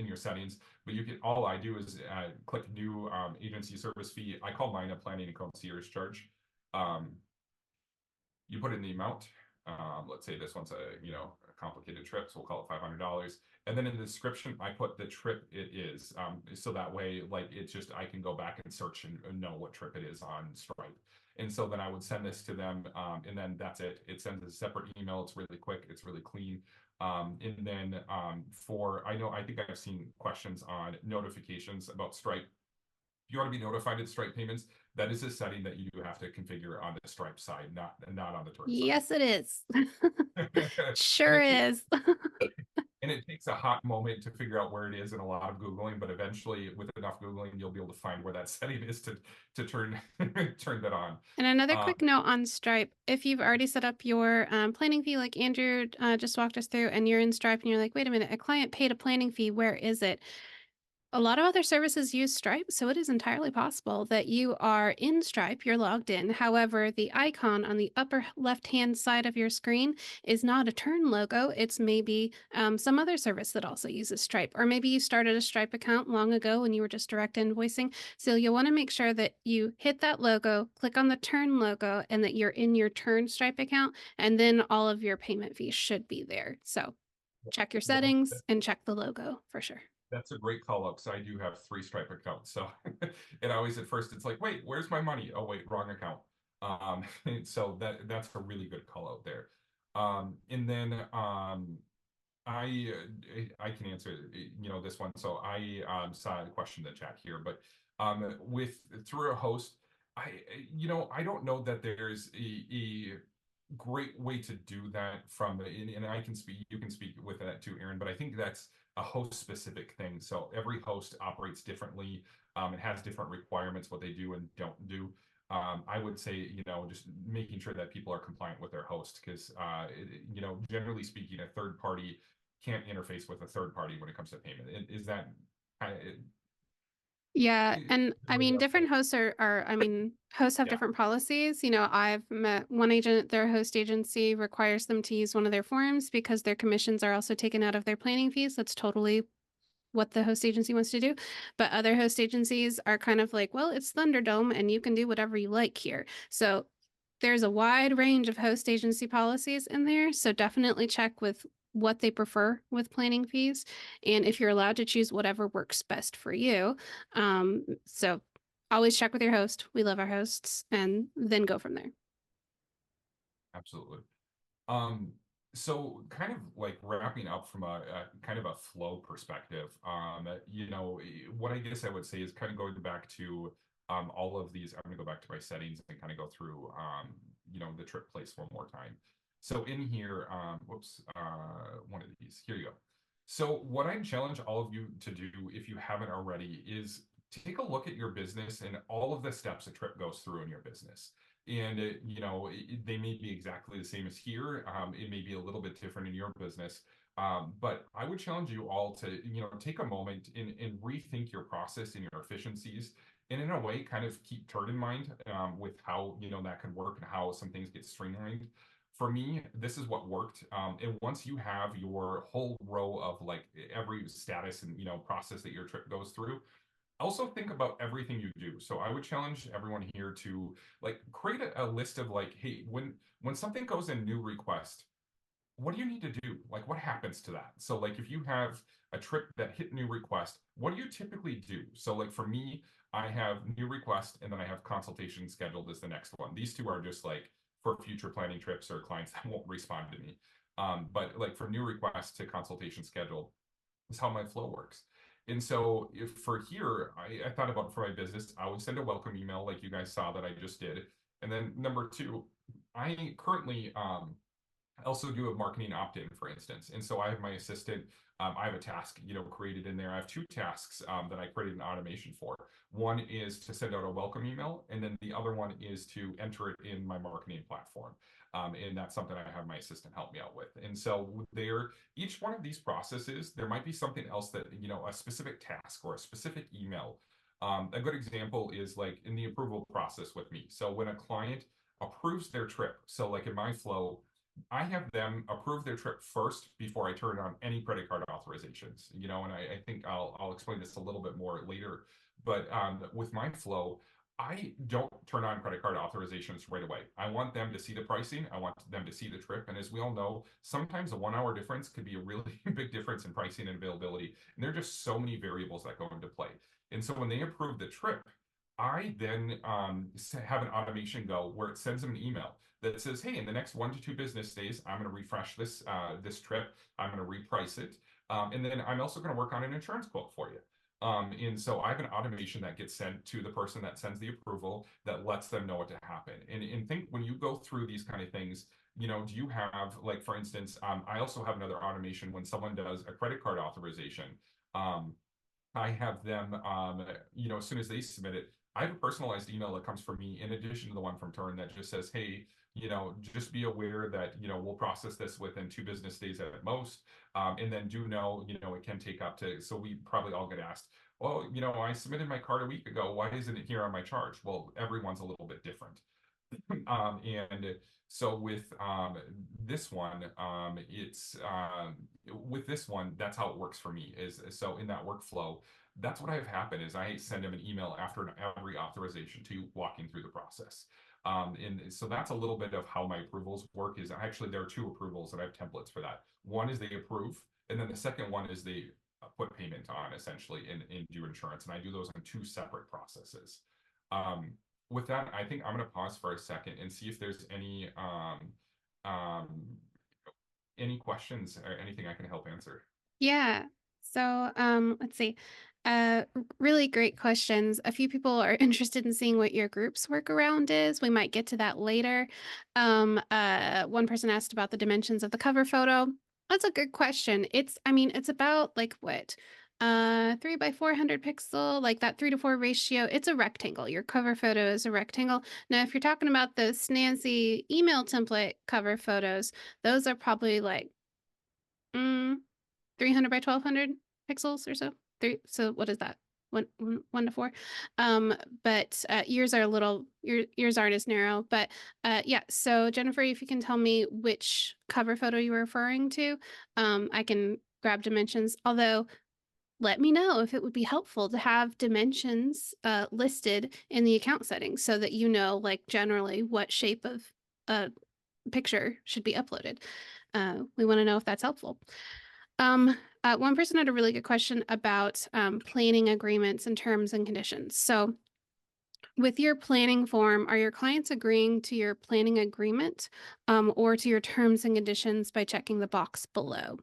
your settings. But all I do is click new agency service fee. I call mine a planning and concierge charge. You put in the amount. Let's say this one's a complicated trip, so we'll call it $500. And then in the description, I put the trip it is, so that way, like it's just I can go back and search and know what trip it is on Stripe. And so then I would send this to them, and then that's it. It sends a separate email. It's really quick. It's really clean. And then I think I've seen questions on notifications about Stripe. If you want to be notified of Stripe payments, that is a setting that you do have to configure on the Stripe side, not on the Tern side. Yes, it is. And Sure it takes is. and it takes a hot moment to figure out where it is and a lot of Googling, but eventually with enough Googling, you'll be able to find where that setting is to turn turn that on. And another quick note on Stripe, if you've already set up your planning fee, like Andrew just walked us through, and you're in Stripe and you're like, wait a minute, a client paid a planning fee, where is it? A lot of other services use Stripe, so it is entirely possible that you are in Stripe, you're logged in. However, the icon on the upper left-hand side of your screen is not a Tern logo. It's maybe some other service that also uses Stripe. Or maybe you started a Stripe account long ago and you were just direct invoicing. So you'll want to make sure that you hit that logo, click on the Tern logo, and that you're in your Tern Stripe account, and then all of your payment fees should be there. So check your Well, settings and check the logo for sure. that's a great call out because I do have 3 Stripe accounts. So it always at first it's like, wait, where's my money? Oh wait, wrong account. So that's a really good call out there. And then I can answer this one. So I saw a question in the chat here, but with through a host, I don't know that there's a great way to do that and I can speak, you can speak with that too, Aaron, but I think that's a host specific thing. So every host operates differently. It has different requirements, what they do and don't do. I would say, just making sure that people are compliant with their host, because, generally speaking, a third party can't interface with a third party when it comes to payment. Is that Yeah, and I mean, different okay? hosts hosts have Yeah, different policies. I've met one agent, their host agency requires them to use one of their forms because their commissions are also taken out of their planning fees. That's totally what the host agency wants to do. But other host agencies are kind of like, well, it's Thunderdome and you can do whatever you like here. So there's a wide range of host agency policies in there. So definitely check with what they prefer with planning fees, and if you're allowed to choose whatever works best for you. So always check with your host. We love our hosts, and then go from there. absolutely. Um, so kind of like wrapping up from a kind of a flow perspective, what I guess I would say is kind of going back to all of these. I'm gonna go back to my settings and kind of go through the trip place one more time. So in here, one of these, here you go. So what I challenge all of you to do, if you haven't already, is take a look at your business and all of the steps a trip goes through in your business. And they may be exactly the same as here. It may be a little bit different in your business. But I would challenge you all to, take a moment and rethink your process and your efficiencies, and in a way, kind of keep Tern in mind with how that could work and how some things get streamlined. For me, this is what worked. And once you have your whole row of like every status and process that your trip goes through, also think about everything you do. So I would challenge everyone here to like create a list of like, hey, when something goes in new request, what do you need to do? Like, what happens to that? So, like, if you have a trip that hit new request, what do you typically do? So, like, for me, I have new request and then I have consultation scheduled as the next one. These two are just like for future planning trips or clients that won't respond to me. But like for new request to consultation scheduled is how my flow works. And so if for here, I thought about it for my business, I would send a welcome email like you guys saw that I just did. And then number two, I currently I also do a marketing opt-in, for instance. And so I have my assistant. I have a task, created in there. I have two tasks that I created an automation for. One is to send out a welcome email, and then the other one is to enter it in my marketing platform. And that's something I have my assistant help me out with. And so there, each one of these processes, there might be something else that, a specific task or a specific email. A good example is like in the approval process with me. So when a client approves their trip, so like in my flow, I have them approve their trip first before I turn on any credit card authorizations. And I think I'll explain this a little bit more later. But with my flow, I don't turn on credit card authorizations right away. I want them to see the pricing. I want them to see the trip. And as we all know, sometimes a 1 hour difference could be a really big difference in pricing and availability. And there are just so many variables that go into play. And so when they approve the trip, I then have an automation go where it sends them an email that says, "Hey, in the next 1 to 2 business days, I'm going to refresh this trip. I'm going to reprice it, and then I'm also going to work on an insurance quote for you." And so I have an automation that gets sent to the person that sends the approval that lets them know what to happen. And think when you go through these kind of things, do you have like, for instance, I also have another automation when someone does a credit card authorization. Um, I have them, as soon as they submit it, I have a personalized email that comes from me in addition to the one from Tern that just says, "Hey, just be aware that, we'll process this within 2 business days at most. And then do know, it can take up to, so we probably all get asked, well, I submitted my card a week ago. Why isn't it here on my charge? Well, everyone's a little bit different. And so this one, it's with this one, that's how it works for me. Is so in that workflow, that's what I've happened is I send them an email after every authorization to walking through the process. And so that's a little bit of how my approvals work. Is actually there are two approvals and I have templates for that. One is they approve, and then the second one is they put payment on essentially in do insurance, and I do those in two separate processes. Um, with that, I think I'm going to pause for a second and see if there's um, any questions or anything I can help answer. Yeah. So, let's see. Really great questions. A few people are interested in seeing what your group's workaround is. We might get to that later. One person asked about the dimensions of the cover photo. That's a good question. It's about like what? 3 by 400 pixel, like that 3:4 ratio. It's a rectangle. Your cover photo is a rectangle. Now, if you're talking about the snazzy email template cover photos, those are probably like, mm, 300 by 1200 pixels or so. So what is that? 1 to 4. But yours are a little, yours aren't as narrow. But yeah. So Jennifer, if you can tell me which cover photo you were referring to, I can grab dimensions. Although, let me know if it would be helpful to have dimensions listed in the account settings so that you know, like generally what shape of a picture should be uploaded. We want to know if that's helpful. One person had a really good question about planning agreements and terms and conditions. So with your planning form, are your clients agreeing to your planning agreement or to your terms and conditions by checking the box below?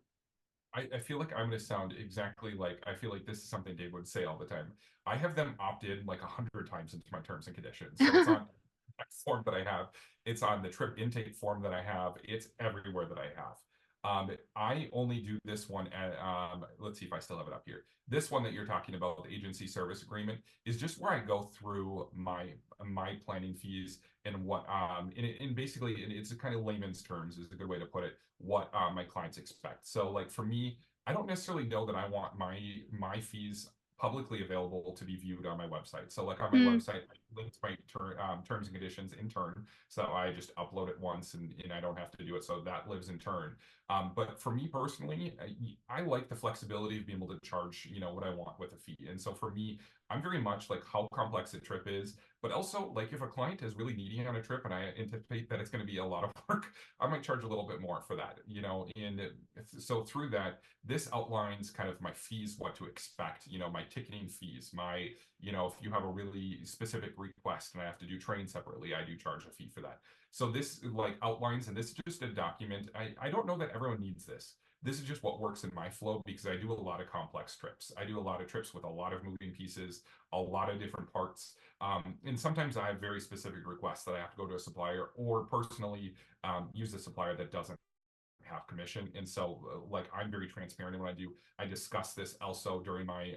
I feel like I'm going to sound exactly like I feel like this is something Dave would say all the time. I have them opt in like 100 times into my terms and conditions. So it's on that form that I have. It's on the trip intake form that I have. It's everywhere that I have. I only do this one at, let's see if I still have it up here. This one that you're talking about, the agency service agreement, is just where I go through my planning fees and what and basically it's a kind of layman's terms is a good way to put it, what my clients expect. So like for me, I don't necessarily know that I want my fees publicly available to be viewed on my website. So like on my Mm, website, I linked my terms and conditions in Tern. So I just upload it once and I don't have to do it. So that lives in Tern. But for me personally, I like the flexibility of being able to charge, what I want with a fee. And so for me, I'm very much like how complex a trip is, but also like if a client is really needy on a trip and I anticipate that it's going to be a lot of work, I might charge a little bit more for that, and so through that, this outlines kind of my fees, what to expect, my ticketing fees, if you have a really specific request and I have to do train separately, I do charge a fee for that. So this like outlines, and this is just a document. I don't know that everyone needs this. This is just what works in my flow because I do a lot of complex trips. I do a lot of trips with a lot of moving pieces, a lot of different parts. And sometimes I have very specific requests that I have to go to a supplier or personally use a supplier that doesn't have commission. And so like I'm very transparent in what I do. I discuss this also during my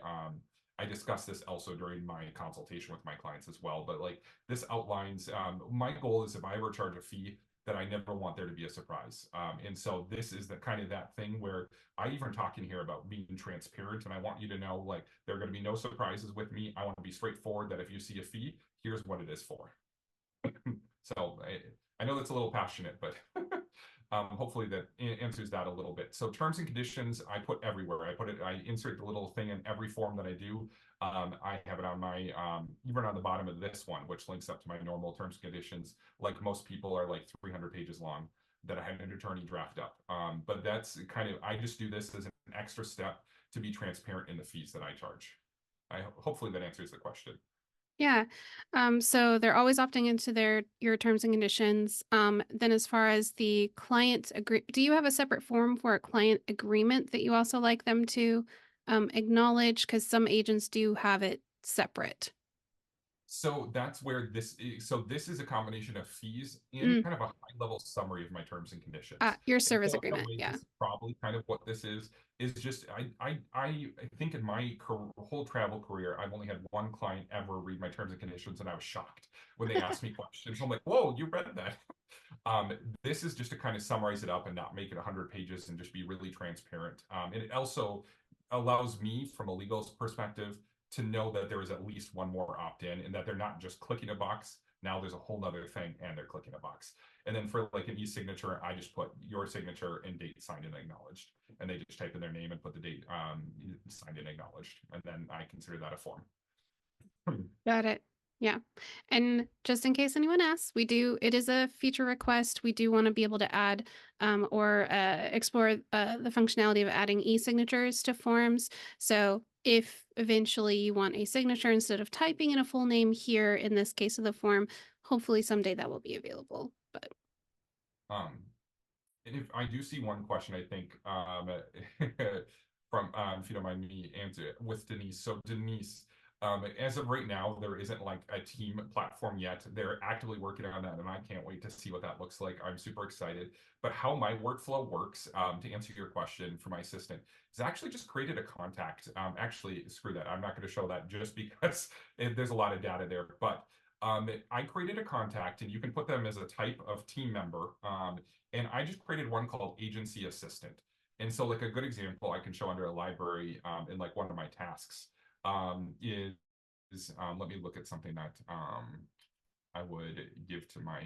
consultation with my clients as well. But like this outlines my goal is if I ever charge a fee that I never want there to be a surprise. And so this is the kind of that thing where I even talking here about being transparent, and I want you to know like there are going to be no surprises with me. I want to be straightforward that if you see a fee, here's what it is for. So I know that's a little passionate, but hopefully that answers that a little bit. So terms and conditions, I put everywhere. I insert the little thing in every form that I do. I have it on my, even on the bottom of this one, which links up to my normal terms and conditions. Like most people are like 300 pages long that I had an attorney draft up. But that's kind of, I just do this as an extra step to be transparent in the fees that I charge. Hopefully that answers the question. yeah. So they're always opting into your terms and conditions. Then as far as the client agree, do you have a separate form for a client agreement that you also like them to acknowledge? Because some agents do have it separate. So that's where so this is a combination of fees and Mm, kind of a high level summary of my terms and conditions. your And service so in a agreement. way, Yeah. this is probably kind of what this is just I think in my whole travel career, I've only had one client ever read my terms and conditions, and I was shocked when they asked me questions. I'm like, whoa, you read that. Um, this is just to kind of summarize it up and not make it 100 pages and just be really transparent. And it also allows me, from a legal perspective, to know that there is at least one more opt-in and that they're not just clicking a box. Now there's a whole nother thing and they're clicking a box. And then for like an e-signature, I just put your signature and date signed and acknowledged. And they just type in their name and put the date signed and acknowledged. And then I consider that a form. Got it. Yeah. And just in case anyone asks, it is a feature request. We do want to be able to add or explore the functionality of adding e-signatures to forms. So if eventually you want a signature instead of typing in a full name here, in this case of the form, hopefully someday that will be available. But Um, and if I do see one question, I think from if you don't mind me answer it with Denise. So Denise, as of right now, there isn't like a team platform yet. They're actively working on that, and I can't wait to see what that looks like. I'm super excited. But how my workflow works, to answer your question for my assistant, is I actually just created a contact. Actually, screw that. I'm not going to show that just because there's a lot of data there. But I created a contact, and you can put them as a type of team member. And I just created one called Agency Assistant. And so, like a good example I can show under a library in like one of my tasks is let me look at something that I would give to my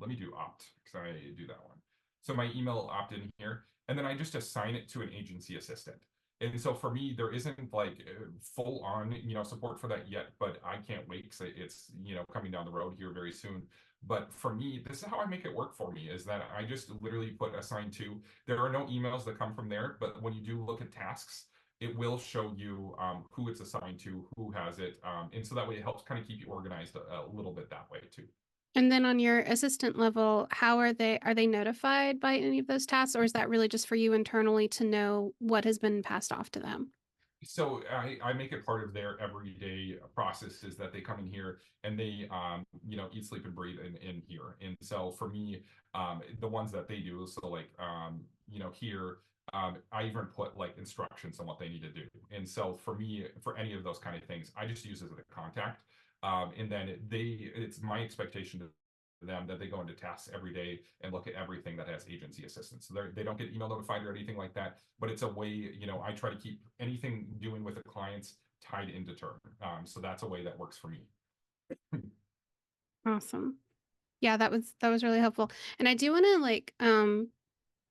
let me do opt because I do that one. So my email opt in here, and then I just assign it to an agency assistant. And so for me, there isn't like full on, support for that yet, but I can't wait because it's, coming down the road here very soon. But for me, this is how I make it work for me is that I just literally put assign to. There are no emails that come from there, but when you do look at tasks, it will show you who it's assigned to, who has it. And so that way it helps kind of keep you organized a little bit that way too. and then on your assistant level, how are they notified by any of those tasks, or is that really just for you internally to know what has been passed off to them? So I make it part of their everyday process is that they come in here and they eat, sleep, and breathe in here. And so for me, the ones that they do, so like here, I even put like instructions on what they need to do. And so for me, for any of those kind of things, I just use it as a contact. And then it's my expectation to them that they go into tasks every day and look at everything that has agency assistance. So they don't get email notified or anything like that, but it's a way, I try to keep anything doing with the clients tied into Tern. So that's a way that works for me. Awesome. Yeah, that was really helpful. And I do want to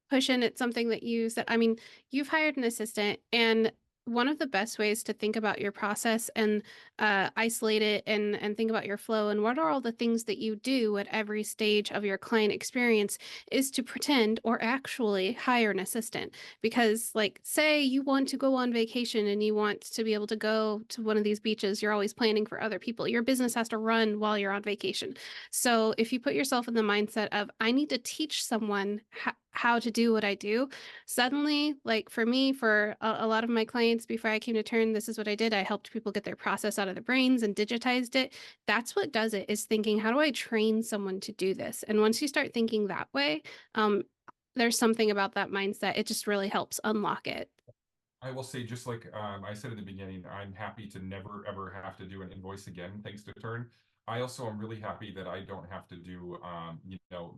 push in at something that you said. I mean, you've hired an assistant, and one of the best ways to think about your process and isolate it and think about your flow and what are all the things that you do at every stage of your client experience is to pretend or actually hire an assistant. Because, like, say you want to go on vacation and you want to be able to go to one of these beaches, you're always planning for other people. Your business has to run while you're on vacation. So if you put yourself in the mindset of, I need to teach someone how to do what I do, suddenly, like for me, for a lot of my clients before I came to Turn, this is what I did. I helped people get their process out of their brains and digitized it. That's what does it, is thinking, how do I train someone to do this? And once you start thinking that way, um, there's something about that mindset. It just really helps unlock it. I will say, just like I said in the beginning, I'm happy to never ever have to do an invoice again, thanks to Turn. I also am really happy that I don't have to do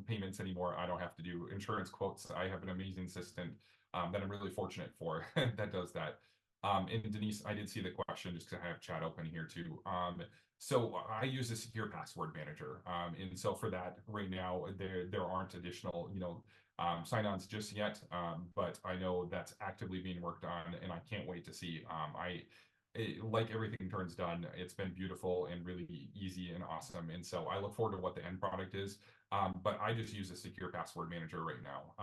payments anymore. I don't have to do insurance quotes. I have an amazing assistant that I'm really fortunate for that does that. And Denise, I did see the question just because I have chat open here too. So I use a secure password manager, and so for that right now there aren't additional sign-ons just yet, but I know that's actively being worked on, and I can't wait to see. Like everything Turn's done, it's been beautiful and really easy and awesome, and so I look forward to what the end product is. But I just use a secure password manager right now,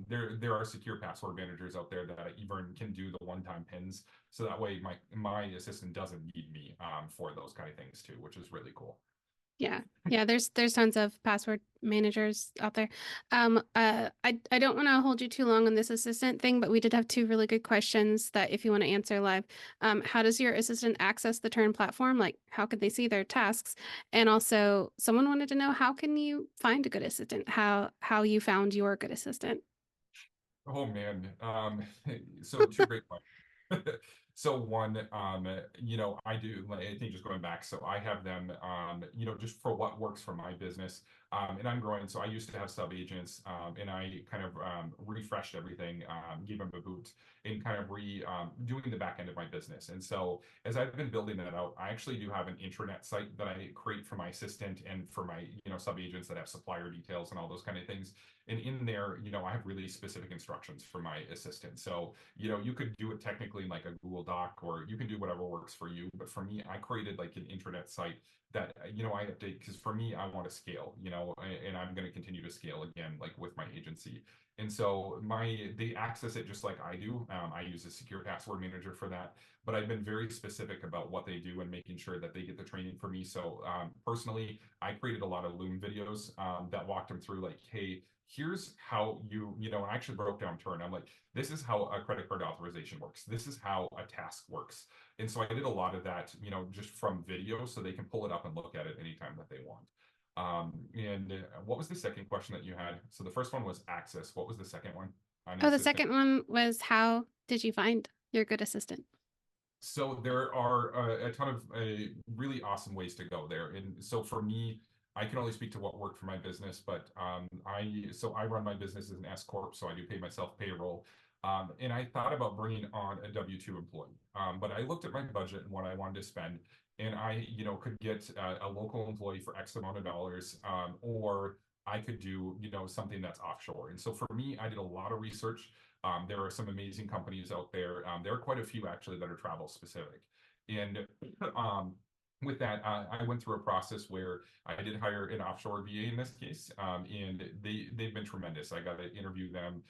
there are secure password managers out there that even can do the one-time pins, so that way my assistant doesn't need me for those kind of things too, which is really cool. Yeah. Yeah, there's tons of password managers out there. I don't want to hold you too long on this assistant thing, but we did have two really good questions that if you want to answer live. How does your assistant access the Turn platform? Like, how could they see their tasks? And also, someone wanted to know, how can you find a good assistant? How you found your good assistant? Oh man. So two great questions. So one, I do, like, I think just going back, so I have them, just for what works for my business. And I'm growing, so I used to have sub agents, and I kind of refreshed everything, gave them a boot, and kind of doing the back end of my business. And so as I've been building that out, I actually do have an intranet site that I create for my assistant and for my, sub agents that have supplier details and all those kind of things. And in there, I have really specific instructions for my assistant. So, you could do it technically in like a Google Doc, or you can do whatever works for you. But for me, I created like an intranet site that, I update, because for me, I want to scale, and I'm going to continue to scale again, like with my agency. And so they access it just like I do. I use a secure password manager for that, but I've been very specific about what they do and making sure that they get the training for me. So personally, I created a lot of Loom videos that walked them through, like, hey, here's how I actually broke down Turn. I'm like, this is how a credit card authorization works. This is how a task works. And so I did a lot of that, just from video, so they can pull it up and look at it anytime that they want. And what was the second question that you had? So the first one was access. What was the second one on the Oh, the assistant? second one was, how did you find your good assistant? So there are a ton of really awesome ways to go there. And so for me, I can only speak to what worked for my business, but I run my business as an S corp, so I do pay myself payroll. And I thought about bringing on a W-2 employee, but I looked at my budget and what I wanted to spend, and I could get a local employee for X amount of dollars, or I could do something that's offshore. And so for me, I did a lot of research. There are some amazing companies out there. There are quite a few actually that are travel specific. And with that, I went through a process where I did hire an offshore VA in this case, and they've been tremendous. I got to interview them.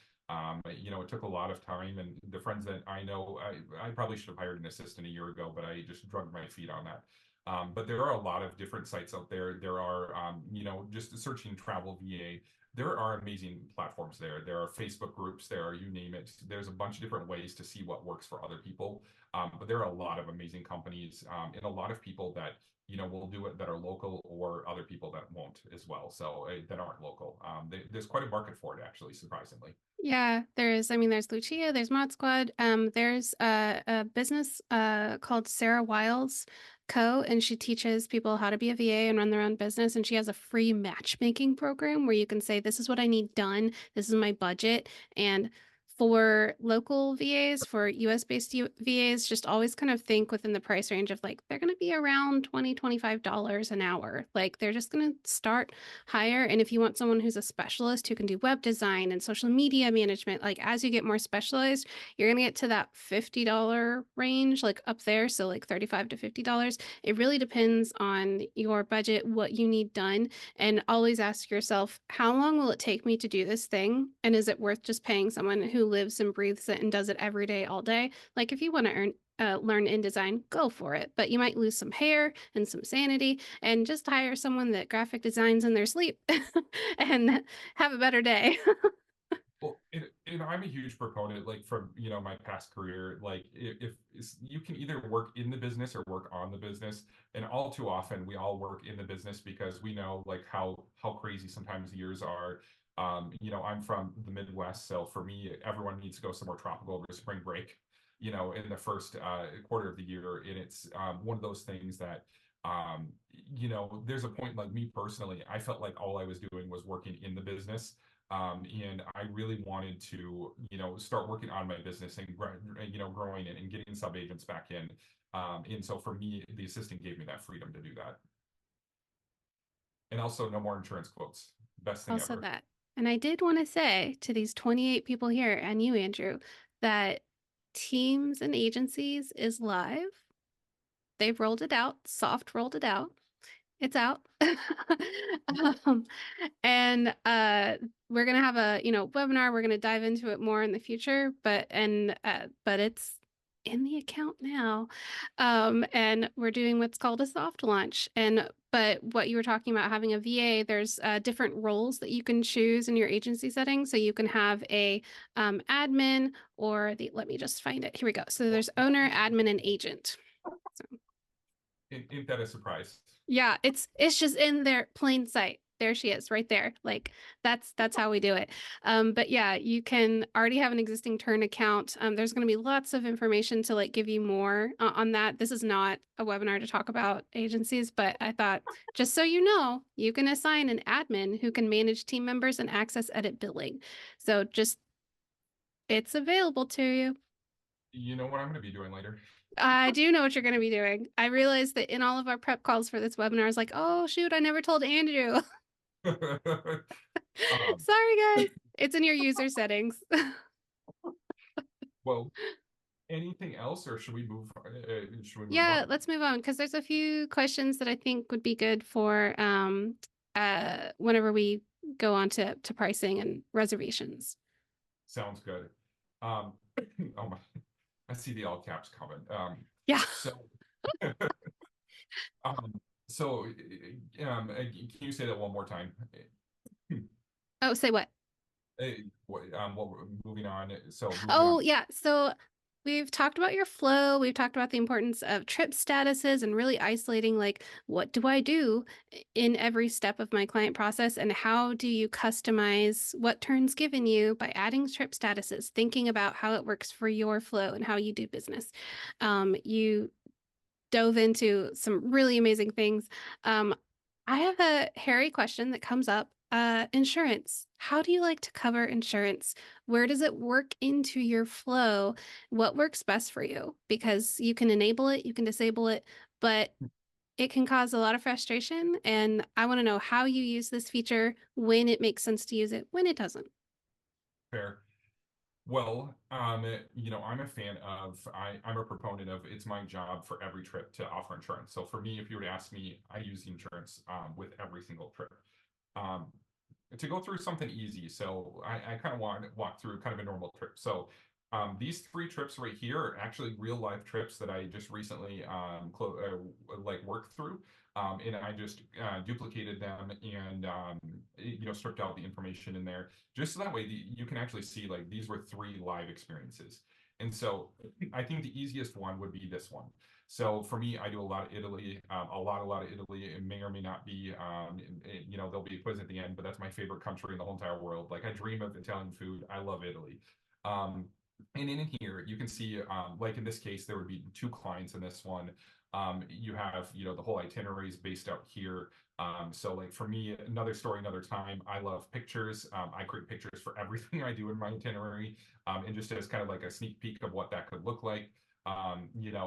It took a lot of time, and the friends that I know, I probably should have hired an assistant a year ago, but I just drugged my feet on that. But there are a lot of different sites out there. There are, just searching travel VA. There are amazing platforms there. There are Facebook groups. There are, you name it. There's a bunch of different ways to see what works for other people. But there are a lot of amazing companies, and a lot of people that will do it that are local, or other people that won't as well. So that aren't local. There's quite a market for it, actually, surprisingly. Yeah, there is. I mean, there's Lucia, there's Mod Squad. There's a business called Sarah Wiles Co. And she teaches people how to be a VA and run their own business. And she has a free matchmaking program where you can say, this is what I need done. This is my budget. And for local VAs, for US based VAs, just always kind of think within the price range of like, they're going to be around $20, $25 an hour. Like they're just going to start higher. And if you want someone who's a specialist who can do web design and social media management, like as you get more specialized, you're going to get to that $50 range, like up there. So like $35 to $50. It really depends on your budget, what you need done. And always ask yourself, how long will it take me to do this thing? And is it worth just paying someone who lives and breathes it and does it every day, all day? Like if you want to learn InDesign, go for it. But you might lose some hair and some sanity, and just hire someone that graphic designs in their sleep and have a better day. Well, and I'm a huge proponent, like from my past career, like if you can either work in the business or work on the business, and all too often we all work in the business because we know like how crazy sometimes years are. I'm from the Midwest, so for me, everyone needs to go somewhere tropical over spring break, in the first quarter of the year, and it's one of those things that. There's a point, like me personally, I felt like all I was doing was working in the business, and I really wanted to, start working on my business and, growing it and getting sub agents back in. And so for me, the assistant gave me that freedom to do that. And also, no more insurance quotes. Best thing Also ever. that. And I did want to say to these 28 people here and you, Andrew, that Teams and Agencies is live. They've rolled it out, soft rolled it out. It's out. um, and we're gonna have a webinar. We're gonna dive into it more in the future, but it's in the account now. And we're doing what's called a soft launch. And but what you were talking about having a VA, there's different roles that you can choose in your agency setting. So you can have a admin or the let me just find it. Here we go. So there's owner, admin, and agent. So Ain't that a surprise? yeah, it's just in their plain sight. There she is, right there. Like that's how we do it. But yeah, you can already have an existing Tern account. There's going to be lots of information to like give you more on that. This is not a webinar to talk about agencies, but I thought just so you know, you can assign an admin who can manage team members and access edit billing. So just it's available to you. You know what I'm going to be doing later? I do know what you're going to be doing. I realized that in all of our prep calls for this webinar, I was like, oh, shoot, I never told Andrew. um, Sorry, guys. It's in your user settings. well, anything else, or should we move? Should we move Yeah, on? let's move on because there's a few questions that I think would be good for whenever we go on to pricing and reservations. Sounds good. Oh my, I see the all caps comment. Yeah. So, um, so, can you say that one more time? Oh, say what? What we're moving on. So moving on. Oh, yeah. So we've talked about your flow. We've talked about the importance of trip statuses and really isolating, like, what do I do in every step of my client process? And how do you customize what Tern's given you by adding trip statuses, thinking about how it works for your flow and how you do business. You dove into some really amazing things. I have a hairy question that comes up. Insurance. How do you like to cover insurance? Where does it work into your flow? What works best for you? Because you can enable it, you can disable it, but it can cause a lot of frustration. And I want to know how you use this feature, when it makes sense to use it, when it doesn't. Fair. Well, I'm a fan of, I'm a proponent of, it's my job for every trip to offer insurance. So for me, if you were to ask me, I use the insurance with every single trip. Um, to go through something easy, so I kind of want to walk through kind of a normal trip. So These three trips right here are actually real life trips that I just recently like worked through. And I just duplicated them and stripped out the information in there just so that way you can actually see like these were three live experiences. And so I think the easiest one would be this one. So for me, I do a lot of Italy, a lot of Italy. It may or may not be, there'll be a quiz at the end, but that's my favorite country in the whole entire world. Like I dream of Italian food. I love Italy. Um, and in here, you can see, like in this case, there would be two clients in this one. You have, the whole itinerary is based out here. So like for me, another story, another time, I love pictures. I create pictures for everything I do in my itinerary. And just as kind of like a sneak peek of what that could look like,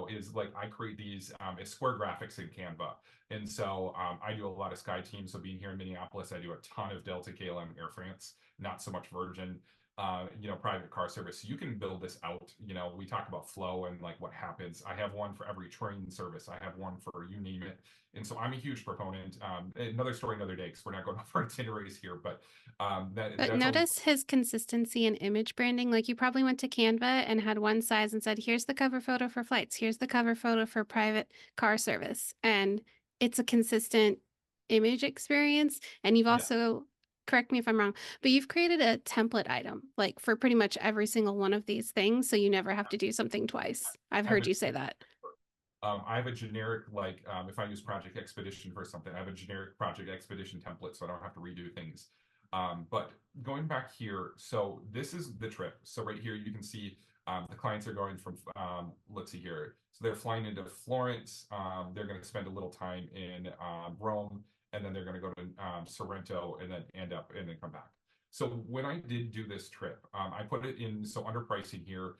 is like I create these as square graphics in Canva. And so I do a lot of Sky Team. So being here in Minneapolis, I do a ton of Delta KLM Air France, not so much Virgin. Private car service. So you can build this out. We talk about flow and like what happens. I have one for every train service. I have one for you name it. And so I'm a huge proponent. Another story, another day, because we're not going over itineraries here, but But that's a notice his consistency in image branding. Like you probably went to Canva and had one size and said, here's the cover photo for flights, here's the cover photo for private car service. And it's a consistent image experience. And you've yeah. also, correct me if I'm wrong, but you've created a template item like for pretty much every single one of these things. So you never have to do something twice. I've I have heard a you say that. I have a generic, like, if I use Project Expedition for something, I have a generic Project Expedition template, so I don't have to redo things. But going back here, so this is the trip. So right here, you can see the clients are going from, let's see here. So they're flying into Florence. They're going to spend a little time in Rome, and then they're going to go to Sorrento, and then and then come back. So when I did do this trip, I put it in, so under pricing here,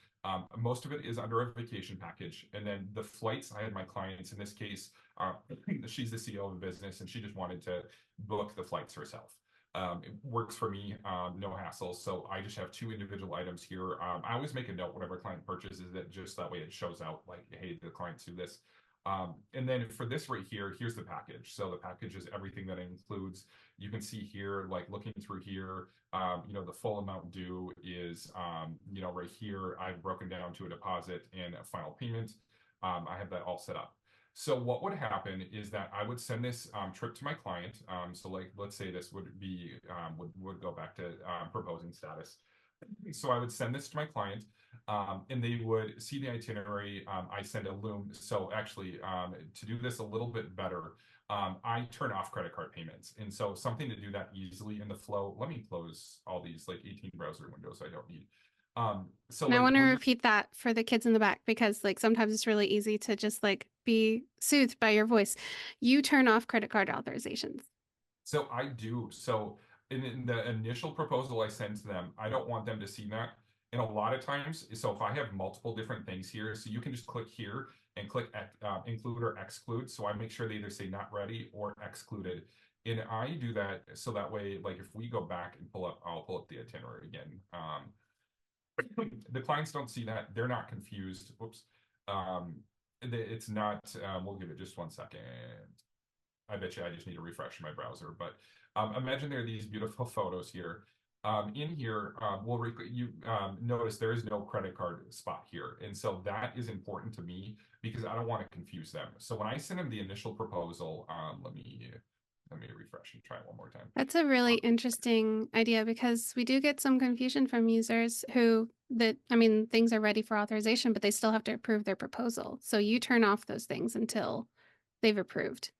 most of it is under a vacation package. And then the flights, I had my clients, in this case, she's the CEO of a business and she just wanted to book the flights herself. It works for me, no hassle. So I just have two individual items here. I always make a note whenever a client purchases that just that way it shows out like, hey, the clients do this. And then for this right here, here's the package. So the package is everything that it includes. You can see here, like looking through here, the full amount due is, right here, I've broken down to a deposit and a final payment. I have that all set up. So what would happen is that I would send this trip to my client. So like, let's say this would be, would go back to proposing status. So I would send this to my client, and they would see the itinerary. I send a loom. So actually, to do this a little bit better, I turn off credit card payments. And so something to do that easily in the flow. Let me close all these like 18 browser windows I don't need. So And I like want to when you repeat that for the kids in the back because like sometimes it's really easy to just like be soothed by your voice. You turn off credit card authorizations. So I do. So in the initial proposal I send to them, I don't want them to see that. And a lot of times, so if I have multiple different things here, so you can just click here and click include or exclude. So I make sure they either say not ready or excluded. And I do that so that way, like if we go back and I'll pull up the itinerary again. The clients don't see that. They're not confused. Whoops. It's not, we'll give it just 1 second. I bet you I just need to refresh my browser, but imagine there are these beautiful photos here. In here, you notice there is no credit card spot here. And so that is important to me because I don't want to confuse them. So when I send them the initial proposal, let me refresh and try it one more time. That's a really interesting idea because we do get some confusion from users who I mean, things are ready for authorization, but they still have to approve their proposal. So you turn off those things until they've approved.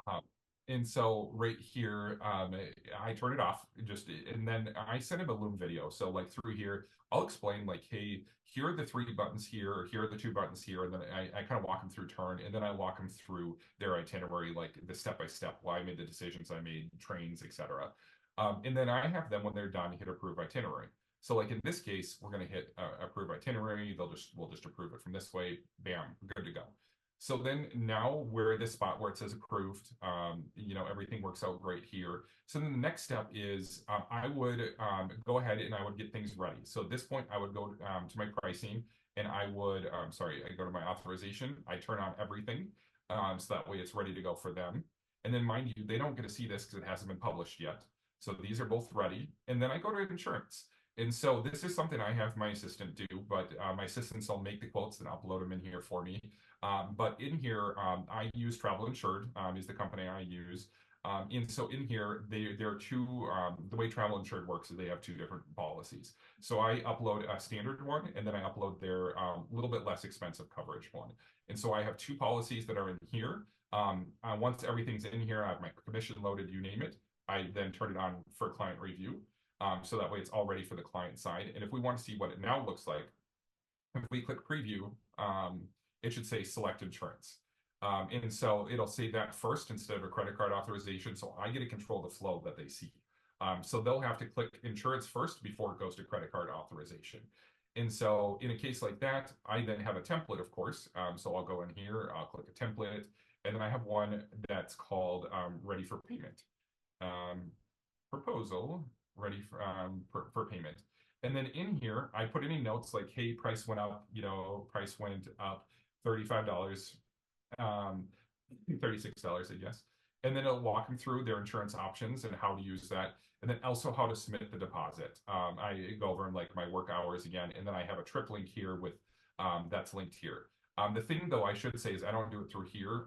Um, and so right here, I turn it off and then I send him a Loom video. So like through here, I'll explain like, hey, here are the 3 buttons here, here are the 2 buttons here. And then I kind of walk them through Tern, and then I walk them through their itinerary, like the step-by-step, why I made the decisions I made, trains, etc. And then I have them, when they're done, hit approve itinerary. So like in this case, we're going to hit approve itinerary. We'll just approve it from this way. Bam, good to go. So then now we're at this spot where it says approved. Everything works out great here. So then the next step is I would go ahead and I would get things ready. So at this point, I would go to my pricing and I would, I go to my authorization. I turn on everything so that way it's ready to go for them. And then mind you, they don't get to see this because it hasn't been published yet. So these are both ready. And then I go to insurance. And so this is something I have my assistant do, but my assistants will make the quotes and upload them in here for me. But in here, I use Travel Insured is the company I use. And so in here, there are two, the way Travel Insured works is they have two different policies. So I upload a standard one, and then I upload their little bit less expensive coverage one. And so I have two policies that are in here. Once everything's in here, I have my commission loaded, you name it. I then turn it on for client review. So that way it's all ready for the client side. And if we want to see what it now looks like, if we click preview, it should say select insurance. And so it'll say that first instead of a credit card authorization. So I get to control the flow that they see. So they'll have to click insurance first before it goes to credit card authorization. And so in a case like that, I then have a template, of course. So I'll go in here, I'll click a template, and then I have one that's called ready for payment. Proposal ready for payment. And then in here, I put any notes like, hey, price went up, price went up $35, $36, I guess. And then it'll walk them through their insurance options and how to use that. And then also how to submit the deposit. I go over like my work hours again, and then I have a trip link here with that's linked here. The thing though I should say is I don't do it through here.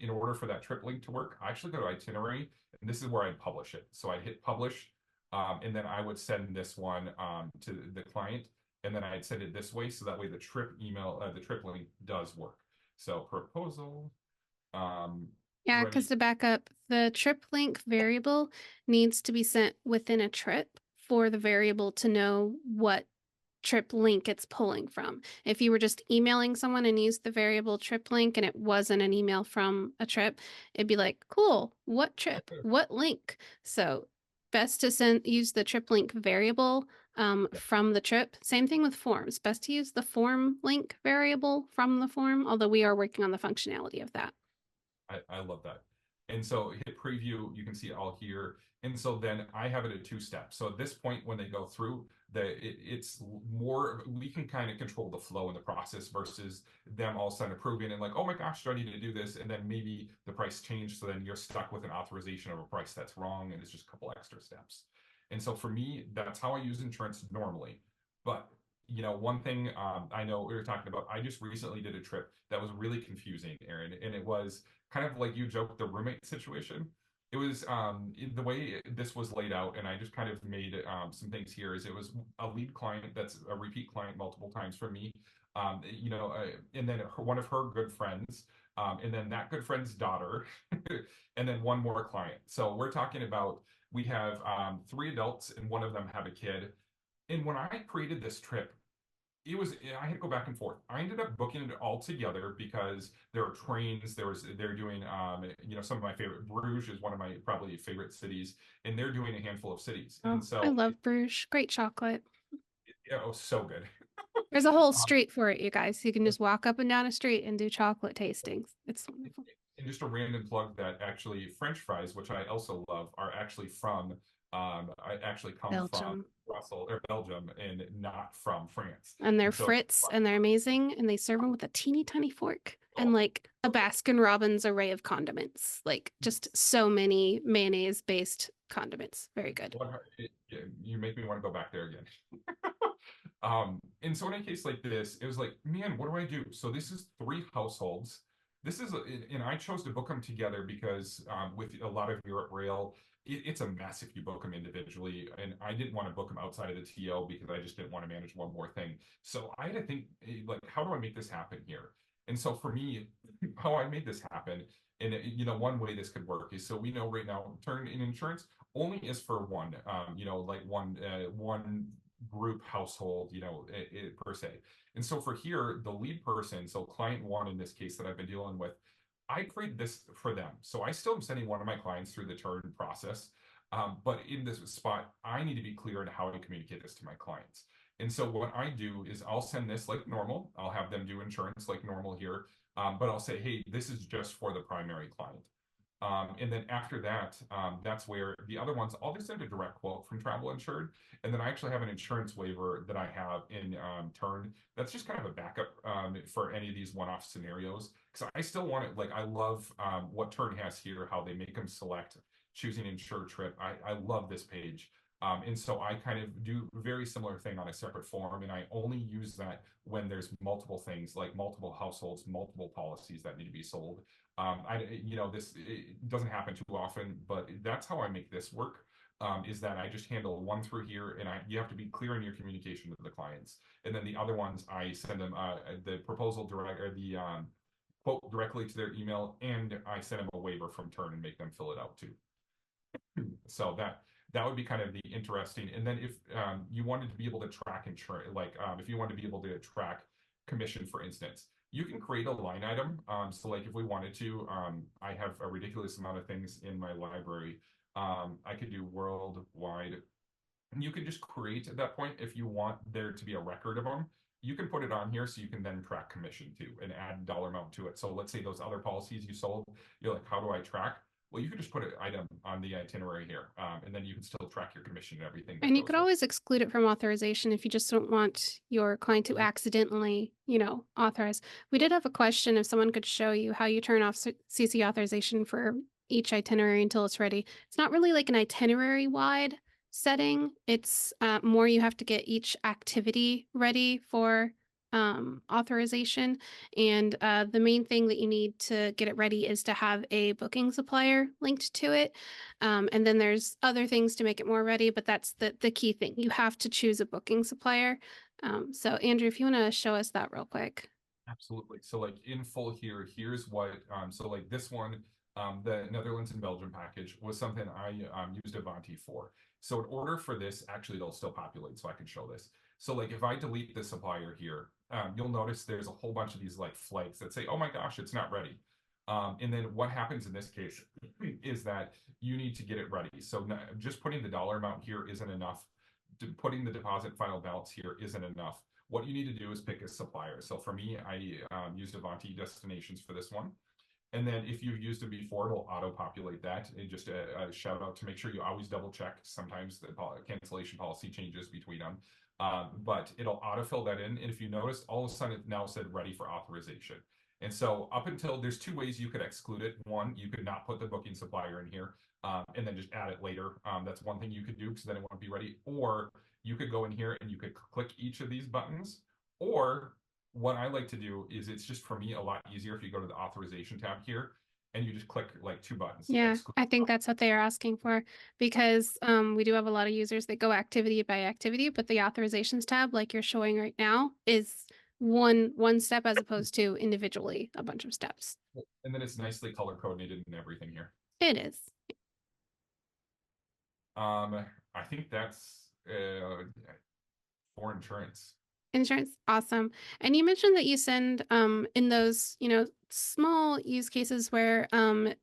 In order for that trip link to work, I actually go to itinerary, and this is where I'd publish it. So I'd hit publish, and then I would send this one to the client, and then I'd send it this way, so that way the trip email, the trip link does work. So proposal, Yeah, ready. because to back up, the trip link variable needs to be sent within a trip for the variable to know what trip link it's pulling from. If you were just emailing someone and used the variable trip link and it wasn't an email from a trip, it'd be like, cool, what trip? What link? So best to use the trip link variable from the trip. Same thing with forms. Best to use the form link variable from the form, although we are working on the functionality of that. I love that. And so hit preview, you can see it all here. And so then I have it at two steps. So at this point, when they go through, it's more, we can kind of control the flow in the process versus them all of a sudden approving and like, oh my gosh, do I need to do this? And then maybe the price changed. So then you're stuck with an authorization of a price that's wrong. And it's just a couple extra steps. And so for me, that's how I use insurance normally. But one thing I know we were talking about, I just recently did a trip that was really confusing, Aaron, and it was kind of like you joked the roommate situation. It was the way this was laid out, and I just kind of made some things here. Is it was a lead client that's a repeat client multiple times for me, and then one of her good friends, and then that good friend's daughter, and then one more client. So we're talking about we have three adults, and one of them have a kid. And when I created this trip, I had to go back and forth. I ended up booking it all together because there are trains. They're doing some of my favorite. Bruges is one of my probably favorite cities, and they're doing a handful of cities. Oh, And I so love Bruges. Great chocolate. oh, so good. There's a whole Um, street for it, you guys. You can just walk up and down a street and do chocolate tastings. It's wonderful. and just a random plug that actually French fries, which I also love, are actually from I actually come from Belgium. Brussels or Belgium and not from France. And they're And so Fritz and they're amazing. And they serve them with a teeny tiny fork and oh, like a Baskin Robbins array of condiments. Like just so many mayonnaise based condiments. Very good. you make me want to go back there again. And so in a case like this, it was like, man, what do I do? So this is three households. And I chose to book them together because with a lot of Europe Rail, it's a mess if you book them individually. And I didn't want to book them outside of the TO because I just didn't want to manage one more thing. So I had to think, like, how do I make this happen here? And so for me, how I made this happen, and one way this could work is so we know right now, Tern in insurance only is for one, like one group household, per se. And so for here, the lead person, so client one in this case that I've been dealing with, I create this for them. So I still am sending one of my clients through the Tern process. But in this spot, I need to be clear on how to communicate this to my clients. And so what I do is I'll send this like normal. I'll have them do insurance like normal here. But I'll say, hey, this is just for the primary client. And then after that, that's where the other ones, I'll just send a direct quote from Travel Insured. And then I actually have an insurance waiver that I have in Tern. That's just kind of a backup for any of these one-off scenarios. Because I still want it, like I love what Tern has here, how they make them select choosing insure trip. I love this page. And so I kind of do a very similar thing on a separate form, and I only use that when there's multiple things, like multiple households, multiple policies that need to be sold. This it doesn't happen too often, but that's how I make this work. Is that I just handle one through here, and you have to be clear in your communication with the clients, and then the other ones I send them the proposal direct or the quote directly to their email, and I send them a waiver from Tern and make them fill it out too. So that would be kind of the interesting. And then if you wanted to be able to track insurance, like if you wanted to be able to track commission, for instance, you can create a line item. So like if we wanted to, I have a ridiculous amount of things in my library. I could do worldwide. You could just create at that point if you want there to be a record of them. You can put it on here so you can then track commission too and add dollar amount to it. So let's say those other policies you sold, you're like, how do I track? Well, you can just put an item on the itinerary here, and then you can still track your commission and everything that And you goes could with always exclude it from authorization if you just don't want your client to it. accidentally, authorize. We did have a question if someone could show you how you turn off CC authorization for each itinerary until it's ready. It's not really like an itinerary wide setting. It's more you have to get each activity ready for authorization. And the main thing that you need to get it ready is to have a booking supplier linked to it. And then there's other things to make it more ready, but that's the key thing. You have to choose a booking supplier. So Andrew, if you want to show us that real quick. Absolutely. So like in full here, here's what, so like this one, the Netherlands and Belgium package was something I used Avanti for. So in order for this, actually it'll still populate so I can show this. So like if I delete the supplier here, you'll notice there's a whole bunch of these like flags that say, oh my gosh, it's not ready. And then what happens in this case is that you need to get it ready. So just putting the dollar amount here isn't enough. Putting the deposit final balance here isn't enough. What you need to do is pick a supplier. So for me, I used Avanti Destinations for this one. And then if you've used it before, it'll auto-populate that. And just a shout out to make sure you always double check. Sometimes the cancellation policy changes between them. But it'll autofill that in. And if you notice, all of a sudden it now said ready for authorization. And so up until there's two ways you could exclude it. One, you could not put the booking supplier in here and then just add it later. That's one thing you could do because then it won't be ready. Or you could go in here and you could click each of these buttons. Or what I like to do is it's just for me a lot easier if you go to the authorization tab here and you just click like two buttons. Yeah, Exclude. I think that's what they are asking for because we do have a lot of users that go activity by activity, but the authorizations tab, like you're showing right now, is one step as opposed to individually a bunch of steps. And then it's nicely color coded and everything here. It is. I think that's for insurance. Insurance, awesome. And you mentioned that you send in those, small use cases where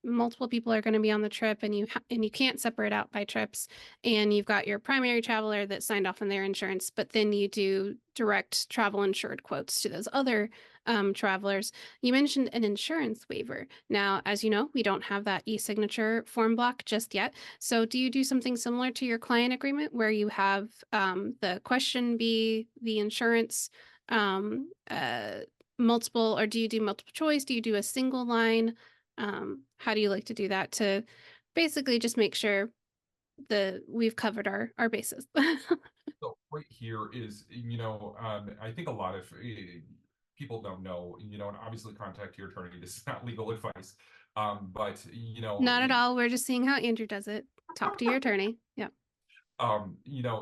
multiple people are going to be on the trip and you can't separate out by trips and you've got your primary traveler that signed off on their insurance, but then you do direct travel insured quotes to those other travelers. You mentioned an insurance waiver. Now, as you know, we don't have that e-signature form block just yet. So do you do something similar to your client agreement where you have the question be the insurance multiple, or do you do multiple choice? Do you do a single line? How do you like to do that to basically just make sure that we've covered our bases? So right here is, I think a lot of people don't know, and obviously contact your attorney. This is not legal advice. But Not at all. We're just seeing how Andrew does it. Talk to your attorney. Yeah.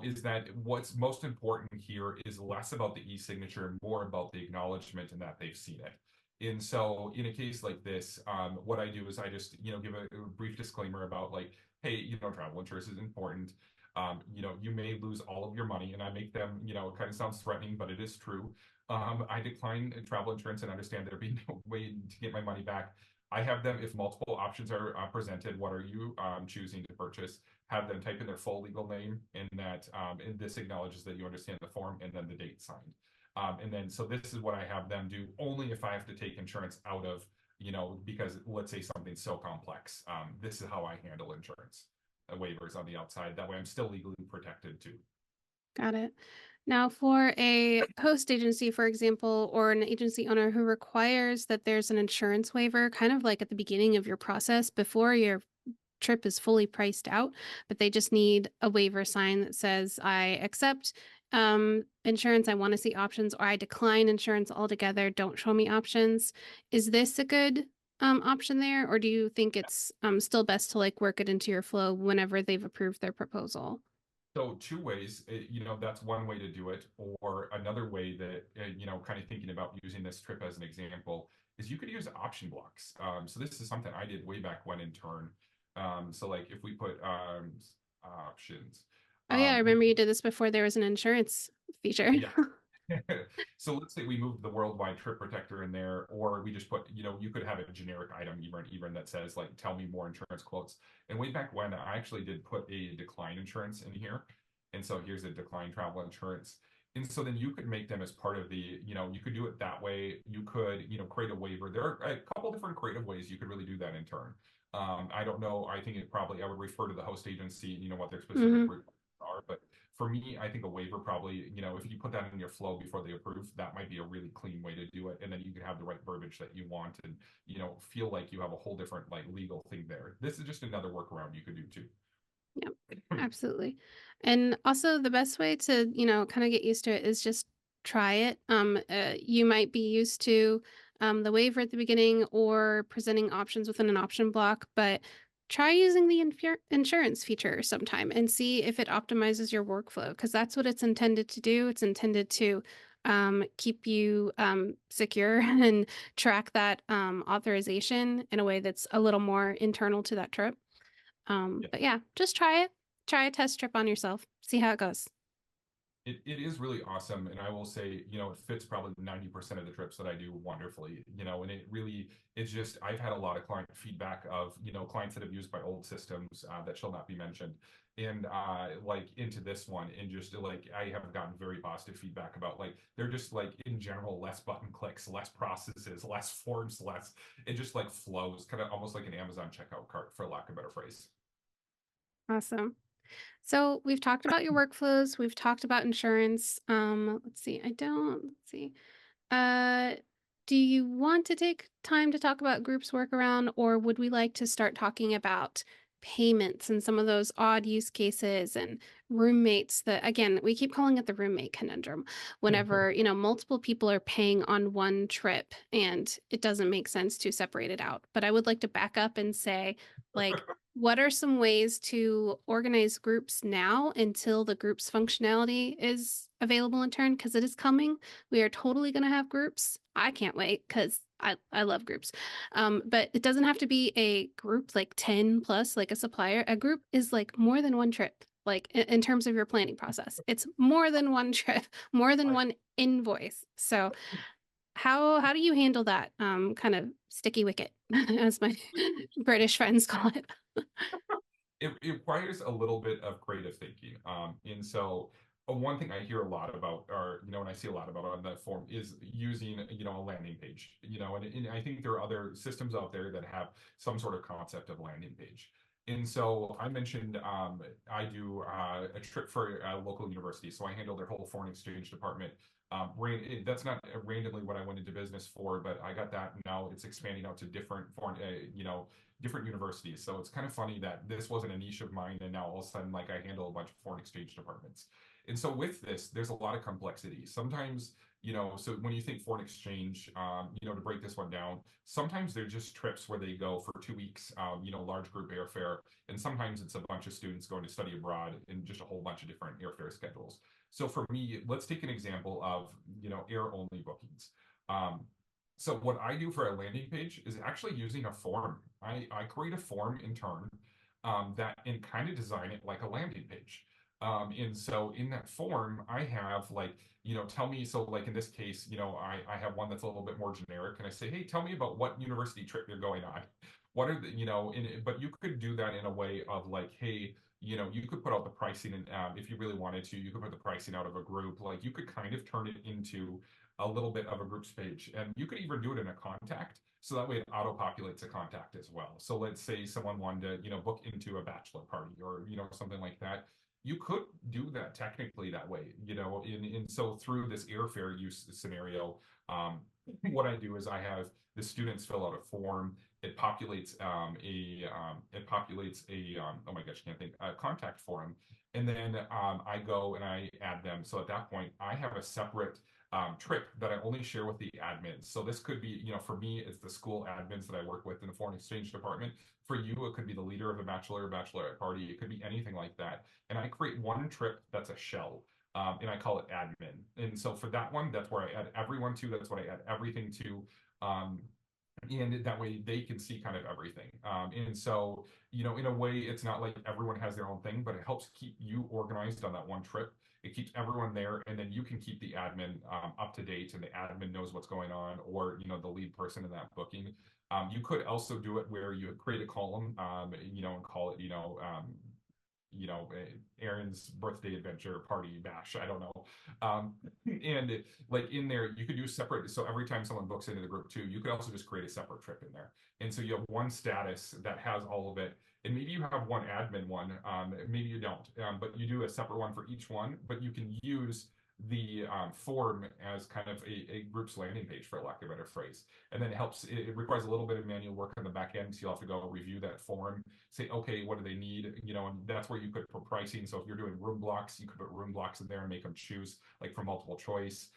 Is that what's most important here is less about the e-signature and more about the acknowledgement and that they've seen it. And so in a case like this, what I do is I just, give a brief disclaimer about like, hey, travel insurance is important. You may lose all of your money, and I make them, it kind of sounds threatening, but it is true. I decline travel insurance and understand there be no way to get my money back. I have them, if multiple options are presented, what are you choosing to purchase? Have them type in their full legal name, and that and this acknowledges that you understand the form, and then the date signed. And then so this is what I have them do only if I have to take insurance out of, because let's say something's so complex. This is how I handle insurance waivers on the outside. That way I'm still legally protected too. Got it. Now, for a host agency, for example, or an agency owner who requires that there's an insurance waiver, kind of like at the beginning of your process before you're trip is fully priced out, but they just need a waiver sign that says, I accept insurance, I want to see options, or I decline insurance altogether, don't show me options. Is this a good option there, or do you think it's still best to like work it into your flow whenever they've approved their proposal? So two ways, that's one way to do it. Or another way that, kind of thinking about using this trip as an example is you could use option blocks. So this is something I did way back when in Tern. So like if we put options, Oh yeah, I you remember you did this before there was an insurance feature. yeah. So let's say we move the worldwide trip protector in there, or we just put, you could have a generic item even that says like, tell me more insurance quotes. And way back when I actually did put a decline insurance in here. And so here's a decline travel insurance. And so then you could make them as part of the, you could do it that way. You could, create a waiver. There are a couple different creative ways you could really do that in turn. I don't know. I think I would refer to the host agency, what their specific Hmm. requirements are. But for me, I think a waiver probably, if you put that in your flow before they approve, that might be a really clean way to do it. And then you can have the right verbiage that you want and, feel like you have a whole different like legal thing there. This is just another workaround you could do too. Yep, absolutely. And also the best way to, kind of get used to it is just try it. You might be used to the waiver at the beginning or presenting options within an option block, but try using the insurance feature sometime and see if it optimizes your workflow because that's what it's intended to do. It's intended to keep you secure and track that authorization in a way that's a little more internal to that trip. Yeah. But yeah, just try it. Try a test trip on yourself. See how it goes. It is really awesome. And I will say, it fits probably 90% of the trips that I do wonderfully, and it's just, I've had a lot of client feedback of, clients that have used my old systems that shall not be mentioned. And like into this one, and just like, I have gotten very positive feedback about like, they're just like in general, less button clicks, less processes, less forms, it just like flows kind of almost like an Amazon checkout cart, for lack of a better phrase. Awesome. So we've talked about your workflows. We've talked about insurance. Let's see. Let's see. Uh, do you want to take time to talk about groups workaround, or would we like to start talking about payments and some of those odd use cases and roommates that, again, we keep calling it the roommate conundrum whenever, multiple people are paying on one trip and it doesn't make sense to separate it out. But I would like to back up and say, like, what are some ways to organize groups now until the groups functionality is available in turn? Because it is coming. We are totally going to have groups. I can't wait because I love groups. But it doesn't have to be a group like 10 plus, like a supplier. A group is like more than one trip, like in terms of your planning process. It's more than one trip, more than I, one invoice. So how do you handle that kind of sticky wicket, as my British friends call it? it requires a little bit of creative thinking. And so one thing I hear a lot about, or and I see a lot about on that form is using a landing page. And I think there are other systems out there that have some sort of concept of landing page. And so I mentioned I do a trip for a local university, so I handle their whole foreign exchange department. That's not randomly what I went into business for, but I got that. Now it's expanding out to different foreign, different universities. So it's kind of funny that this wasn't a niche of mine, and now all of a sudden, like I handle a bunch of foreign exchange departments. And so with this, there's a lot of complexity. Sometimes, so when you think foreign exchange, to break this one down, sometimes they're just trips where they go for 2 weeks, large group airfare, and sometimes it's a bunch of students going to study abroad and just a whole bunch of different airfare schedules. So for me, let's take an example of, air only bookings. Um, so what I do for a landing page is actually using a form. I create a form in Tern that and kind of design it like a landing page. And so in that form, I have like, tell me, so like in this case, I have one that's a little bit more generic and I say, hey, tell me about what university trip you're going on. What are the, but you could do that in a way of like, hey, you could put out the pricing and if you really wanted to, you could put the pricing out of a group. Like you could kind of turn it into a little bit of a groups page. And you could even do it in a contact. So that way it auto populates a contact as well. So let's say someone wanted to, book into a bachelor party or, something like that. You could do that technically that way, and so through this airfare use scenario, what I do is I have the students fill out a form. It populates oh my gosh, I can't think, a contact form, and then I go and I add them. So at that point, I have a separate trip that I only share with the admins. So this could be, for me, it's the school admins that I work with in the foreign exchange department. For you, it could be the leader of a bachelor or bachelorette party. It could be anything like that. And I create one trip that's a shell. And I call it admin. And so for that one, that's where I add everyone to. That's what I add everything to. Um, and that way they can see kind of everything. And so, in a way, it's not like everyone has their own thing, but it helps keep you organized on that one trip. It keeps everyone there, and then you can keep the admin up to date, and the admin knows what's going on, or the lead person in that booking. You could also do it where you create a column, and call it, Aaron's birthday adventure party bash. I don't know. And like in there, you could do separate. So every time someone books into the group too, you could also just create a separate trip in there. And so you have one status that has all of it. And maybe you have one admin one, maybe you don't, but you do a separate one for each one, but you can use the form as kind of a group's landing page, for lack of a better phrase. And then it requires a little bit of manual work on the back end. So you'll have to go review that form, say, okay, what do they need? And that's where you could put pricing. So if you're doing room blocks, you could put room blocks in there and make them choose like for multiple choice.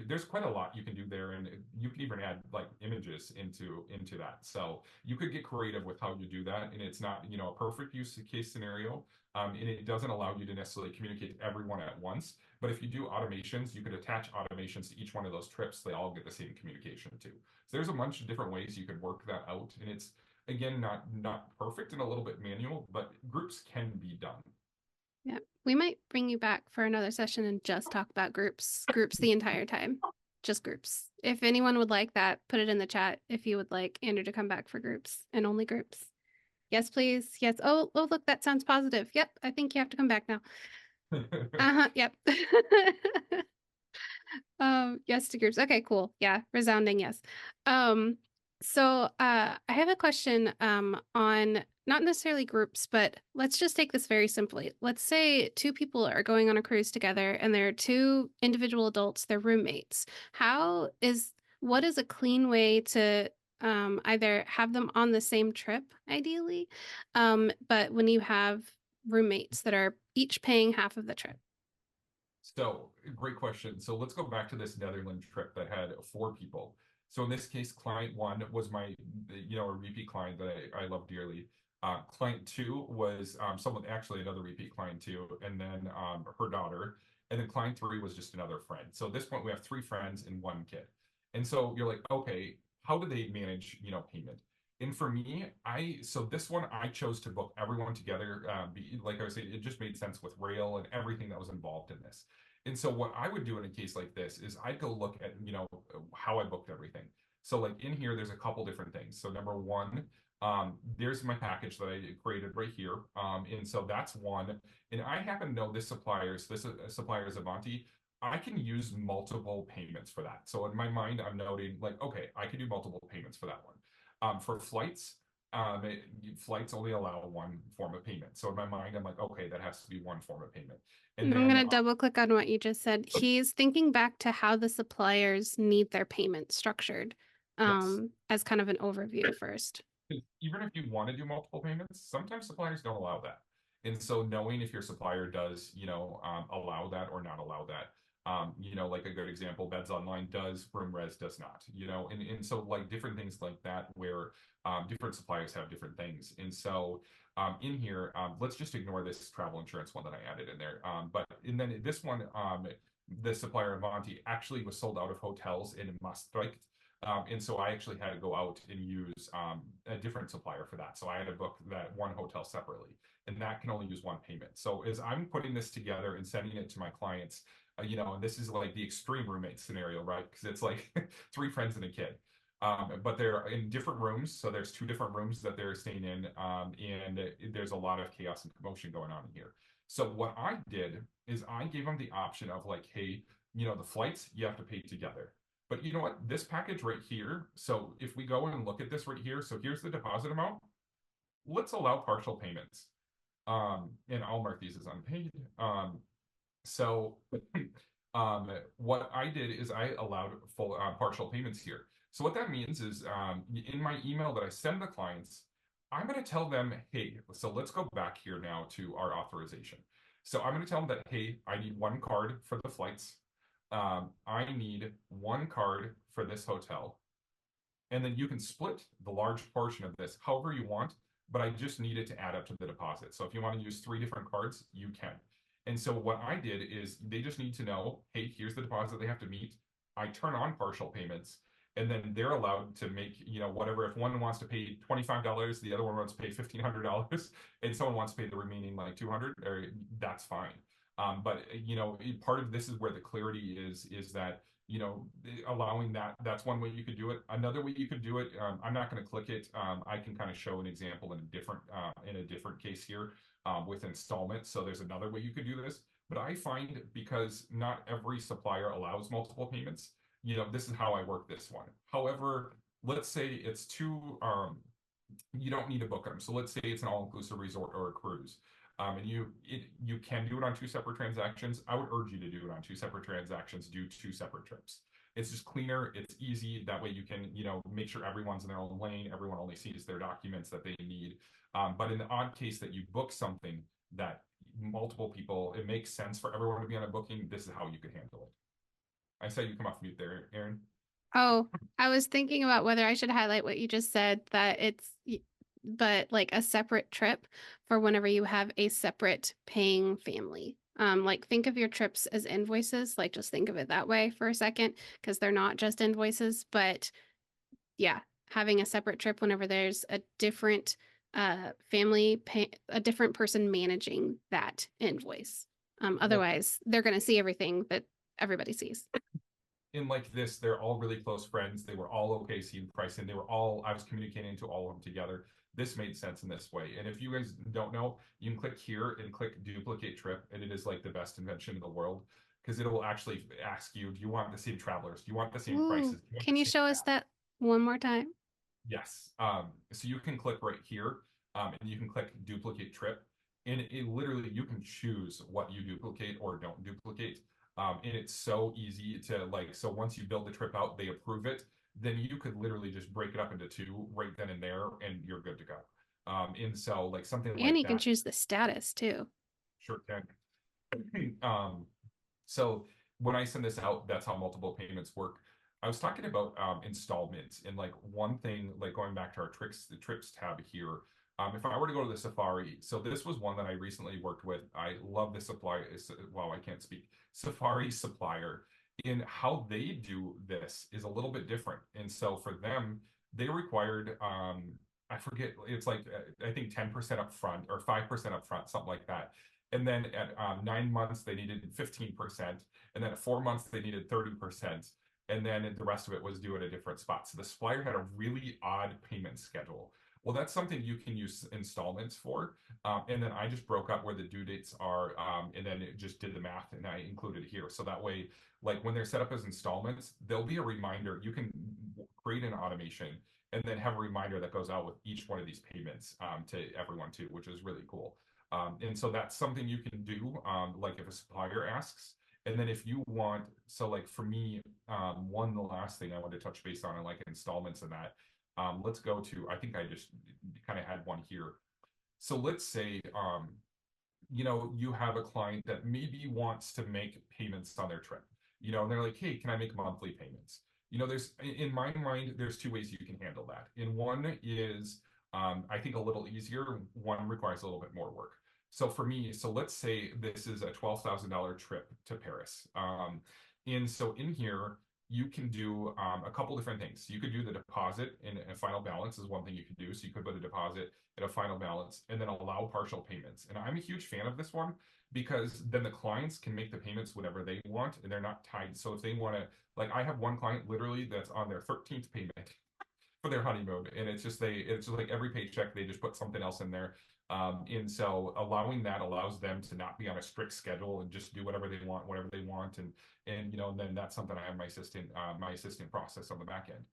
There's quite a lot you can do there. And you can even add like images into that. So you could get creative with how you do that. And it's not, a perfect use case scenario. And it doesn't allow you to necessarily communicate to everyone at once. But if you do automations, you could attach automations to each one of those trips. They all get the same communication too. So there's a bunch of different ways you could work that out. And it's, again, not perfect and a little bit manual, but groups can be done. Yeah, we might bring you back for another session and just talk about groups the entire time. Just groups. If anyone would like that, put it in the chat if you would like Andrew to come back for groups and only groups. Yes, please. Yes. Oh, look, that sounds positive. Yep, I think you have to come back now. Yep. Yes to groups. Okay, cool. Yeah, resounding yes. I have a question on not necessarily groups, but let's just take this very simply. Let's say two people are going on a cruise together and they're two individual adults, they're roommates. What is a clean way to either have them on the same trip, ideally, but when you have roommates that are each paying half of the trip? So, great question. So let's go back to this Netherlands trip that had 4 people. So in this case, client 1 was my, a repeat client that I love dearly. Client 2 was someone, actually another repeat client too, and then her daughter. And then client 3 was just another friend. So at this point, we have 3 friends and 1 kid. And so you're like, okay, how do they manage, payment? And for me, so this one, I chose to book everyone together. Like I was saying, it just made sense with rail and everything that was involved in this. And so what I would do in a case like this is I'd go look at, how I booked everything. So like in here, there's a couple different things. So number one, there's my package that I created right here. And so that's one. And I happen to know this supplier is Avanti. I can use multiple payments for that. So in my mind, I'm noting like, okay, I can do multiple payments for that one. For flights, flights only allow one form of payment. So in my mind, I'm like, okay, that has to be one form of payment. And I'm then, going to double click on what you just said. He's thinking back to how the suppliers need their payment structured, yes, as kind of an overview first. even if you want to do multiple payments, sometimes suppliers don't allow that. And so knowing if your supplier does, allow that or not allow that, like a good example, Beds Online does, Room Res does not, and so like different things like that where different suppliers have different things. And so in here, let's just ignore this travel insurance one that I added in there. And then this one, the supplier Avanti actually was sold out of hotels in Maastricht. And so I actually had to go out and use a different supplier for that. So I had to book that one hotel separately, and that can only use one payment. So as I'm putting this together and sending it to my clients, and this is like the extreme roommate scenario, right? Because it's like 3 friends and a kid. But they're in different rooms. So there's 2 different rooms that they're staying in. And there's a lot of chaos and commotion going on here. So what I did is I gave them the option of like, hey, the flights you have to pay together. But you know what? This package right here, so if we go and look at this right here, so here's the deposit amount. Let's allow partial payments. And I'll mark these as unpaid. So What I did is I allowed full partial payments here. So what that means is in my email that I send the clients, I'm going to tell them, hey, so let's go back here now to our authorization. So I'm going to tell them that, hey, I need one card for the flights. I need one card for this hotel. And then you can split the large portion of this however you want, but I just need it to add up to the deposit. So if you want to use 3 different cards, you can. And so what I did is they just need to know, hey, here's the deposit they have to meet. I turn on partial payments, and then they're allowed to make, whatever. If one wants to pay $25, the other one wants to pay $1,500, and someone wants to pay the remaining like 200, or that's fine. But part of this is where the clarity is that allowing that's one way you could do it. Another way you could do it, I'm not going to click it. I can kind of show an example in a different case here with installments. So there's another way you could do this. But I find, because not every supplier allows multiple payments, this is how I work this one. However, let's say it's you don't need to book them. So let's say it's an all-inclusive resort or a cruise. And you can do it on 2 separate transactions. I would urge you to do it on 2 separate transactions, do 2 separate trips. It's just cleaner, it's easy. That way you can, make sure everyone's in their own lane, everyone only sees their documents that they need. But in the odd case that you book something that multiple people, it makes sense for everyone to be on a booking, this is how you could handle it. I saw you come off mute there, Aaron. Oh, I was thinking about whether I should highlight what you just said, that but like a separate trip for whenever you have a separate paying family. Like think of your trips as invoices, like just think of it that way for a second, because they're not just invoices, but yeah, having a separate trip whenever there's a different family pay, a different person managing that invoice. Well, Otherwise, they're going to see everything that everybody sees. in like this, they're all really close friends. They were all okay seeing pricing. I was communicating to all of them together. This made sense in this way. And if you guys don't know, you can click here and click duplicate trip. And it is like the best invention in the world, because it will actually ask you, do you want the same travelers? Do you want the same prices? Ooh, Do you want can the you same show us staff? that one more time? Yes. So you can click right here, and you can click duplicate trip. And it literally, you can choose what you duplicate or don't duplicate. And it's so easy to so once you build the trip out, they approve it, then you could literally just break it up into 2 right then and there, and you're good to go. And so like something And like you can that, choose the status too. sure can. So when I send this out, that's how multiple payments work. I was talking about installments, and like one thing, like going back to the trips tab here. If I were to go to the Safari, so this was one that I recently worked with. I love the supplier. Wow, I can't speak. Safari supplier. In how they do this is a little bit different, and so for them, they required I forget, it's like I think 10% up front or 5% up front, something like that. And then at 9 months, they needed 15%. And then at 4 months, they needed 30%. And then the rest of it was due at a different spot. So the supplier had a really odd payment schedule. Well, that's something you can use installments for. And then I just broke up where the due dates are, and then it just did the math, and I included it here. So that way, like when they're set up as installments, there'll be a reminder. You can create an automation and then have a reminder that goes out with each one of these payments to everyone too, which is really cool. And so that's something you can do, like if a supplier asks. And then if you want, so like for me, the last thing I want to touch base on, and like installments and that, let's go to, I think I just kind of had one here. So let's say, you have a client that maybe wants to make payments on their trip, and they're like, hey, can I make monthly payments? There's, in my mind, there's 2 ways you can handle that. And one is, I think a little easier. One requires a little bit more work. So for me, so let's say this is a $12,000 trip to Paris. And so in here, you can do a couple different things. You could do the deposit and a final balance is one thing you could do. So you could put a deposit and a final balance and then allow partial payments. And I'm a huge fan of this one, because then the clients can make the payments whenever they want and they're not tied. So if they want to, like I have one client literally that's on their 13th payment for their honeymoon, and it's just like every paycheck they just put something else in there. And so allowing that allows them to not be on a strict schedule and just do whatever they want whatever they want. And then that's something I have my assistant process on the back end.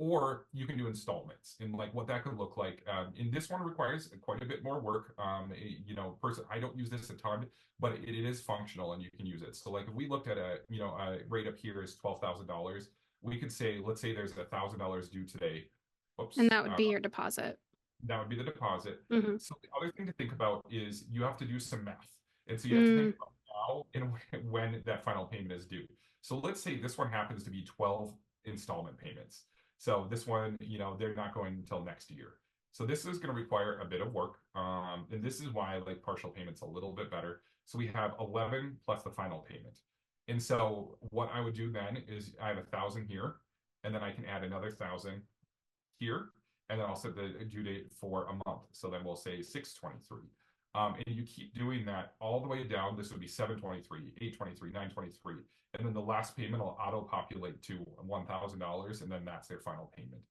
or you can do installments. And like what that could look like, and this one requires quite a bit more work. I don't use this a ton, but it is functional and you can use it. So like if we looked at a rate up here is $12,000, we could say, let's say there's $1,000 due today. And Whoops. that would be your deposit. That would be the deposit. Mm-hmm. So the other thing to think about is you have to do some math. And so you have to think Mm, about now and when that final payment is due. So let's say this one happens to be 12 installment payments. So this one, they're not going until next year. So this is going to require a bit of work. And this is why I like partial payments a little bit better. So we have 11 plus the final payment. And so what I would do then is I have 1,000 here, and then I can add another 1,000 here, and then I'll set the due date for a month. So then we'll say 6/23. And you keep doing that all the way down. This would be 7/23, 8/23, 9/23. And then the last payment will auto populate to $1,000, and then that's their final payment.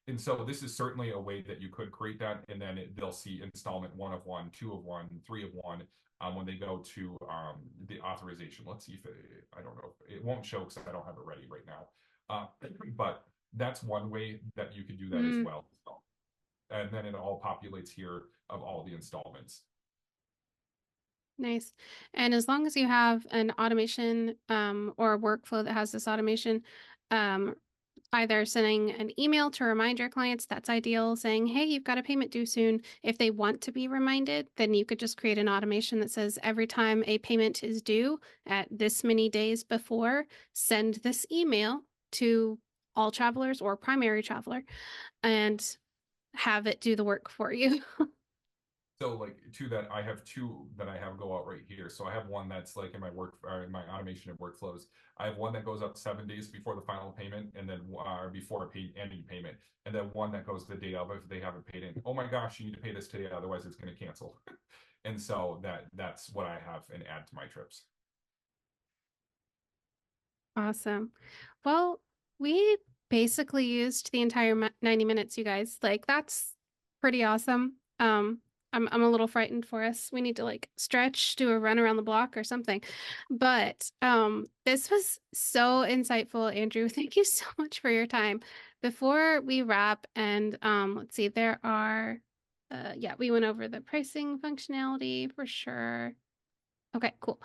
And so this is certainly a way that you could create that. And then they'll see installment 1 of 1, 2 of 1, 3 of 1 when they go to the authorization. Let's see if I don't know. It won't show because I don't have it ready right now. But that's one way that you could do that as well. And then it all populates here of all the installments. nice. And as long as you have an automation or a workflow that has this automation, either sending an email to remind your clients, that's ideal, saying, hey, you've got a payment due soon. If they want to be reminded, then you could just create an automation that says every time a payment is due at this many days before, send this email to all travelers or primary traveler and have it do the work for you. So like to that, I have two that I have go out right here. So I have one that's like in my work or in my automation and workflows. I have one that goes up 7 days before the final payment, and then before a paid ending payment, and then one that goes the day of if they haven't paid in. Oh my gosh, you need to pay this today, otherwise it's going to cancel. And so that's what I have and add to my trips. Awesome. Well, we basically used the entire 90 minutes, you guys. Like that's pretty awesome. I'm a little frightened for us. We need to like stretch, do a run around the block or something. But this was so insightful, Andrew. Thank you so much for your time. Before we wrap and let's see, there are yeah, we went over the pricing functionality for sure. Okay, cool.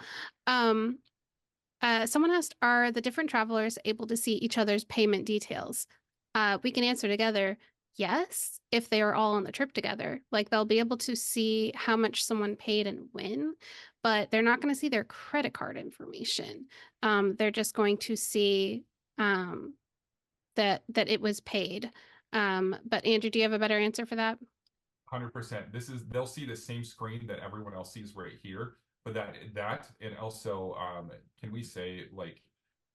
Um Someone asked, are the different travelers able to see each other's payment details? We can answer together, yes, if they are all on the trip together. Like they'll be able to see how much someone paid and when, but they're not going to see their credit card information. They're just going to see that it was paid. But Andrew, do you have a better answer for that? 100%. They'll see the same screen that everyone else sees right here, but that and also can we say like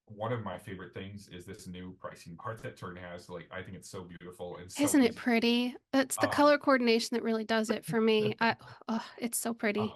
one of my favorite things is this new pricing part that Tern has. Like I think it's so beautiful and so Isn't it easy. pretty? It's the Um, color coordination that really does it for me. Oh, it's so uh, pretty.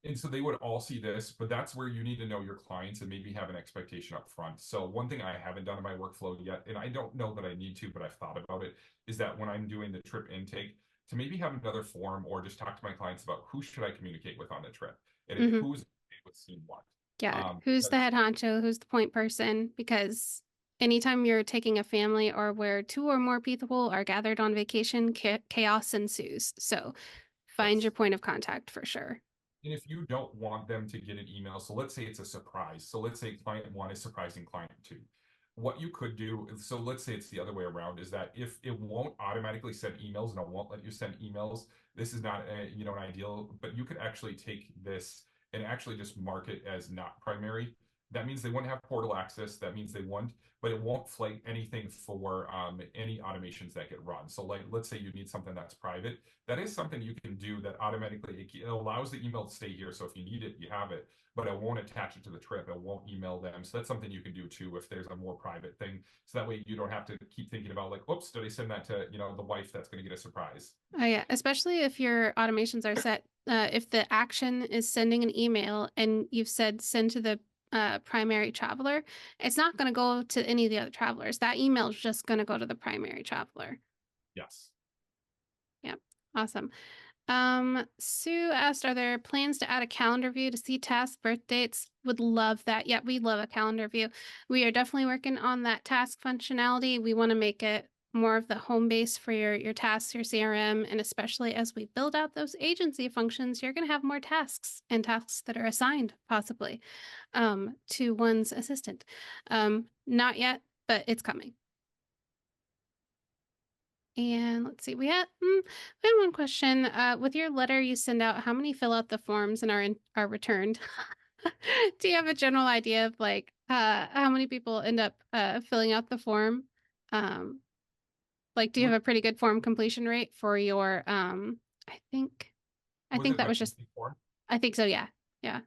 and so they would all see this, but that's where you need to know your clients and maybe have an expectation up front. So one thing I haven't done in my workflow yet, and I don't know that I need to, but I've thought about it, is that when I'm doing the trip intake, to maybe have another form or just talk to my clients about who should I communicate with on the trip and Hmm. who's okay with seeing what. Yeah. Who's the head honcho? Who's the point person? Because anytime you're taking a family or where two or more people are gathered on vacation, chaos ensues. So find your Yes. point of contact for sure. And if you don't want them to get an email, so let's say it's a surprise. So let's say client one is surprising client two. What you could do, so let's say it's the other way around, is that if it won't automatically send emails and it won't let you send emails, this is not an ideal, but you could actually take this and actually just mark it as not primary. That means they won't have portal access. That means they won't, but it won't flag anything for any automations that get run. So like, let's say you need something that's private. That is something you can do that automatically, it allows the email to stay here. So if you need it, you have it, but it won't attach it to the trip. It won't email them. So that's something you can do too if there's a more private thing. So that way you don't have to keep thinking about like, oops, did I send that to, the wife that's going to get a surprise? Oh yeah, especially if your automations are set. If the action is sending an email and you've said send to the primary traveler, it's not going to go to any of the other travelers. That email is just going to go to the primary traveler. Yes. Yep. Awesome. Sue asked, are there plans to add a calendar view to see tasks, birth dates? Would love that. Yeah, we love a calendar view. We are definitely working on that task functionality. We want to make it more of the home base for your tasks, your CRM, and especially as we build out those agency functions, you're going to have more tasks and tasks that are assigned possibly to one's assistant. Not yet, but it's coming. And let's see, we had one question. With your letter you send out, how many fill out the forms and are returned? Do you have a general idea of like how many people end up filling out the form? Um, like, do you have a pretty good form completion rate for your I think I Was think it that my was just before? I think so, yeah. Yeah.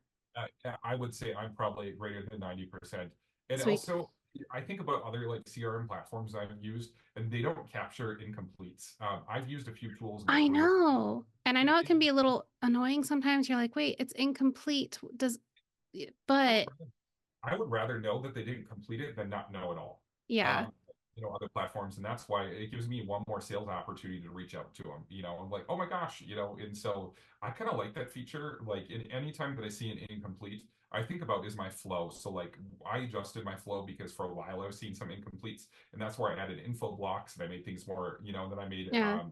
Yeah, I would say I'm probably greater than 90%. And Sweet. also, I think about other like CRM platforms I've used, and they don't capture incompletes. I've used a few tools in my I career. know. And I It, know it it, can be a little annoying sometimes. You're like, "Wait, it's incomplete." I would But I would rather know that they didn't complete it than not know at all. yeah. Um, other platforms, and that's why it gives me one more sales opportunity to reach out to them. I'm like, oh my gosh, and so I kind of like that feature. Like in any time that I see an incomplete, I think about is my flow. So like I adjusted my flow because for a while I was seeing some incompletes, and that's where I added info blocks and I made things more, and then I made Yeah.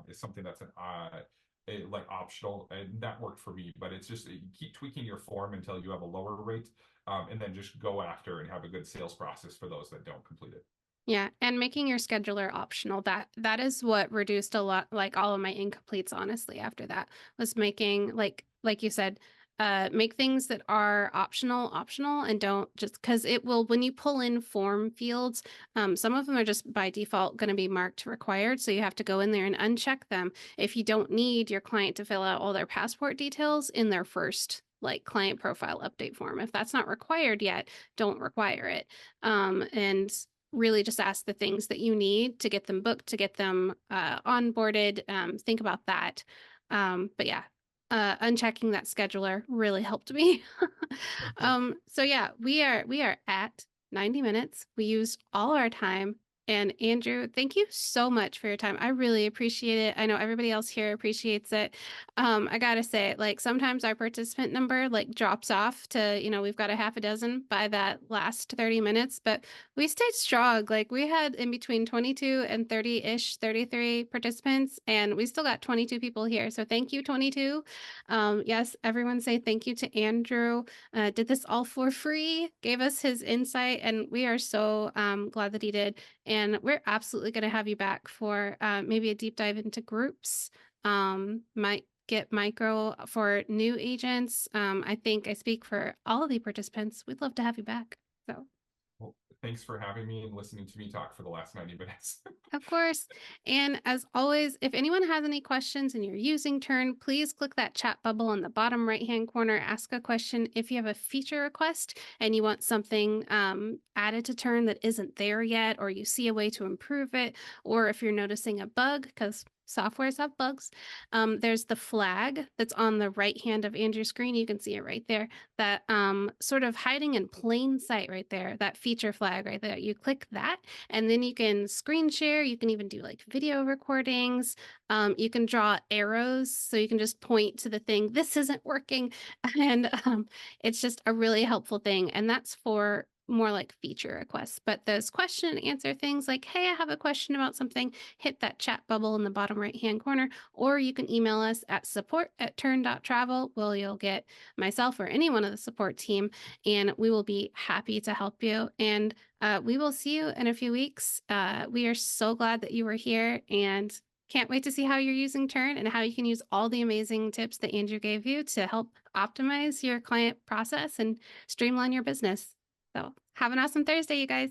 is something that's like optional, and that worked for me. But it's just you keep tweaking your form until you have a lower rate, and then just go after and have a good sales process for those that don't complete it. Yeah, and making your scheduler optional. That is what reduced a lot like all of my incompletes honestly after that was making like you said, make things that are optional and don't just because it will when you pull in form fields, some of them are just by default going to be marked required, so you have to go in there and uncheck them if you don't need your client to fill out all their passport details in their first like client profile update form. If that's not required yet, don't require it. And really just ask the things that you need to get them booked, to get them onboarded. Think about that. But yeah, unchecking that scheduler really helped me. So yeah, we are at 90 minutes. We used all our time. And Andrew, thank you so much for your time. I really appreciate it. I know everybody else here appreciates it. I gotta say, like sometimes our participant number like drops off to, we've got a half a dozen by that last 30 minutes, but we stayed strong. Like we had in between 22 and 30-ish, 33 participants, and we still got 22 people here. So thank you, 22. Yes, everyone say thank you to Andrew. Did this all for free, gave us his insight, and we are so glad that he did. And we're absolutely going to have you back for maybe a deep dive into groups. Might get micro for new agents. I think I speak for all of the participants. We'd love to have you back. So. Well, thanks for having me and listening to me talk for the last 90 minutes. Of course. And as always, if anyone has any questions and you're using Tern, please click that chat bubble in the bottom right-hand corner, ask a question. If you have a feature request and you want something added to Tern that isn't there yet, or you see a way to improve it, or if you're noticing a bug, because softwares have bugs, there's the flag that's on the right hand of Andrew's screen. You can see it right there. That sort of hiding in plain sight right there, that feature flag right there. You click that and then you can screen share. You can even do like video recordings. You can draw arrows. So you can just point to the thing, this isn't working. And it's just a really helpful thing. And that's for more like feature requests. But those question and answer things like, hey, I have a question about something, hit that chat bubble in the bottom right hand corner, or you can email us at support@tern.travel. Well, you'll get myself or any one of the support team, and we will be happy to help you. And we will see you in a few weeks. We are so glad that you were here and can't wait to see how you're using Tern and how you can use all the amazing tips that Andrew gave you to help optimize your client process and streamline your business. So have an awesome Thursday, you guys.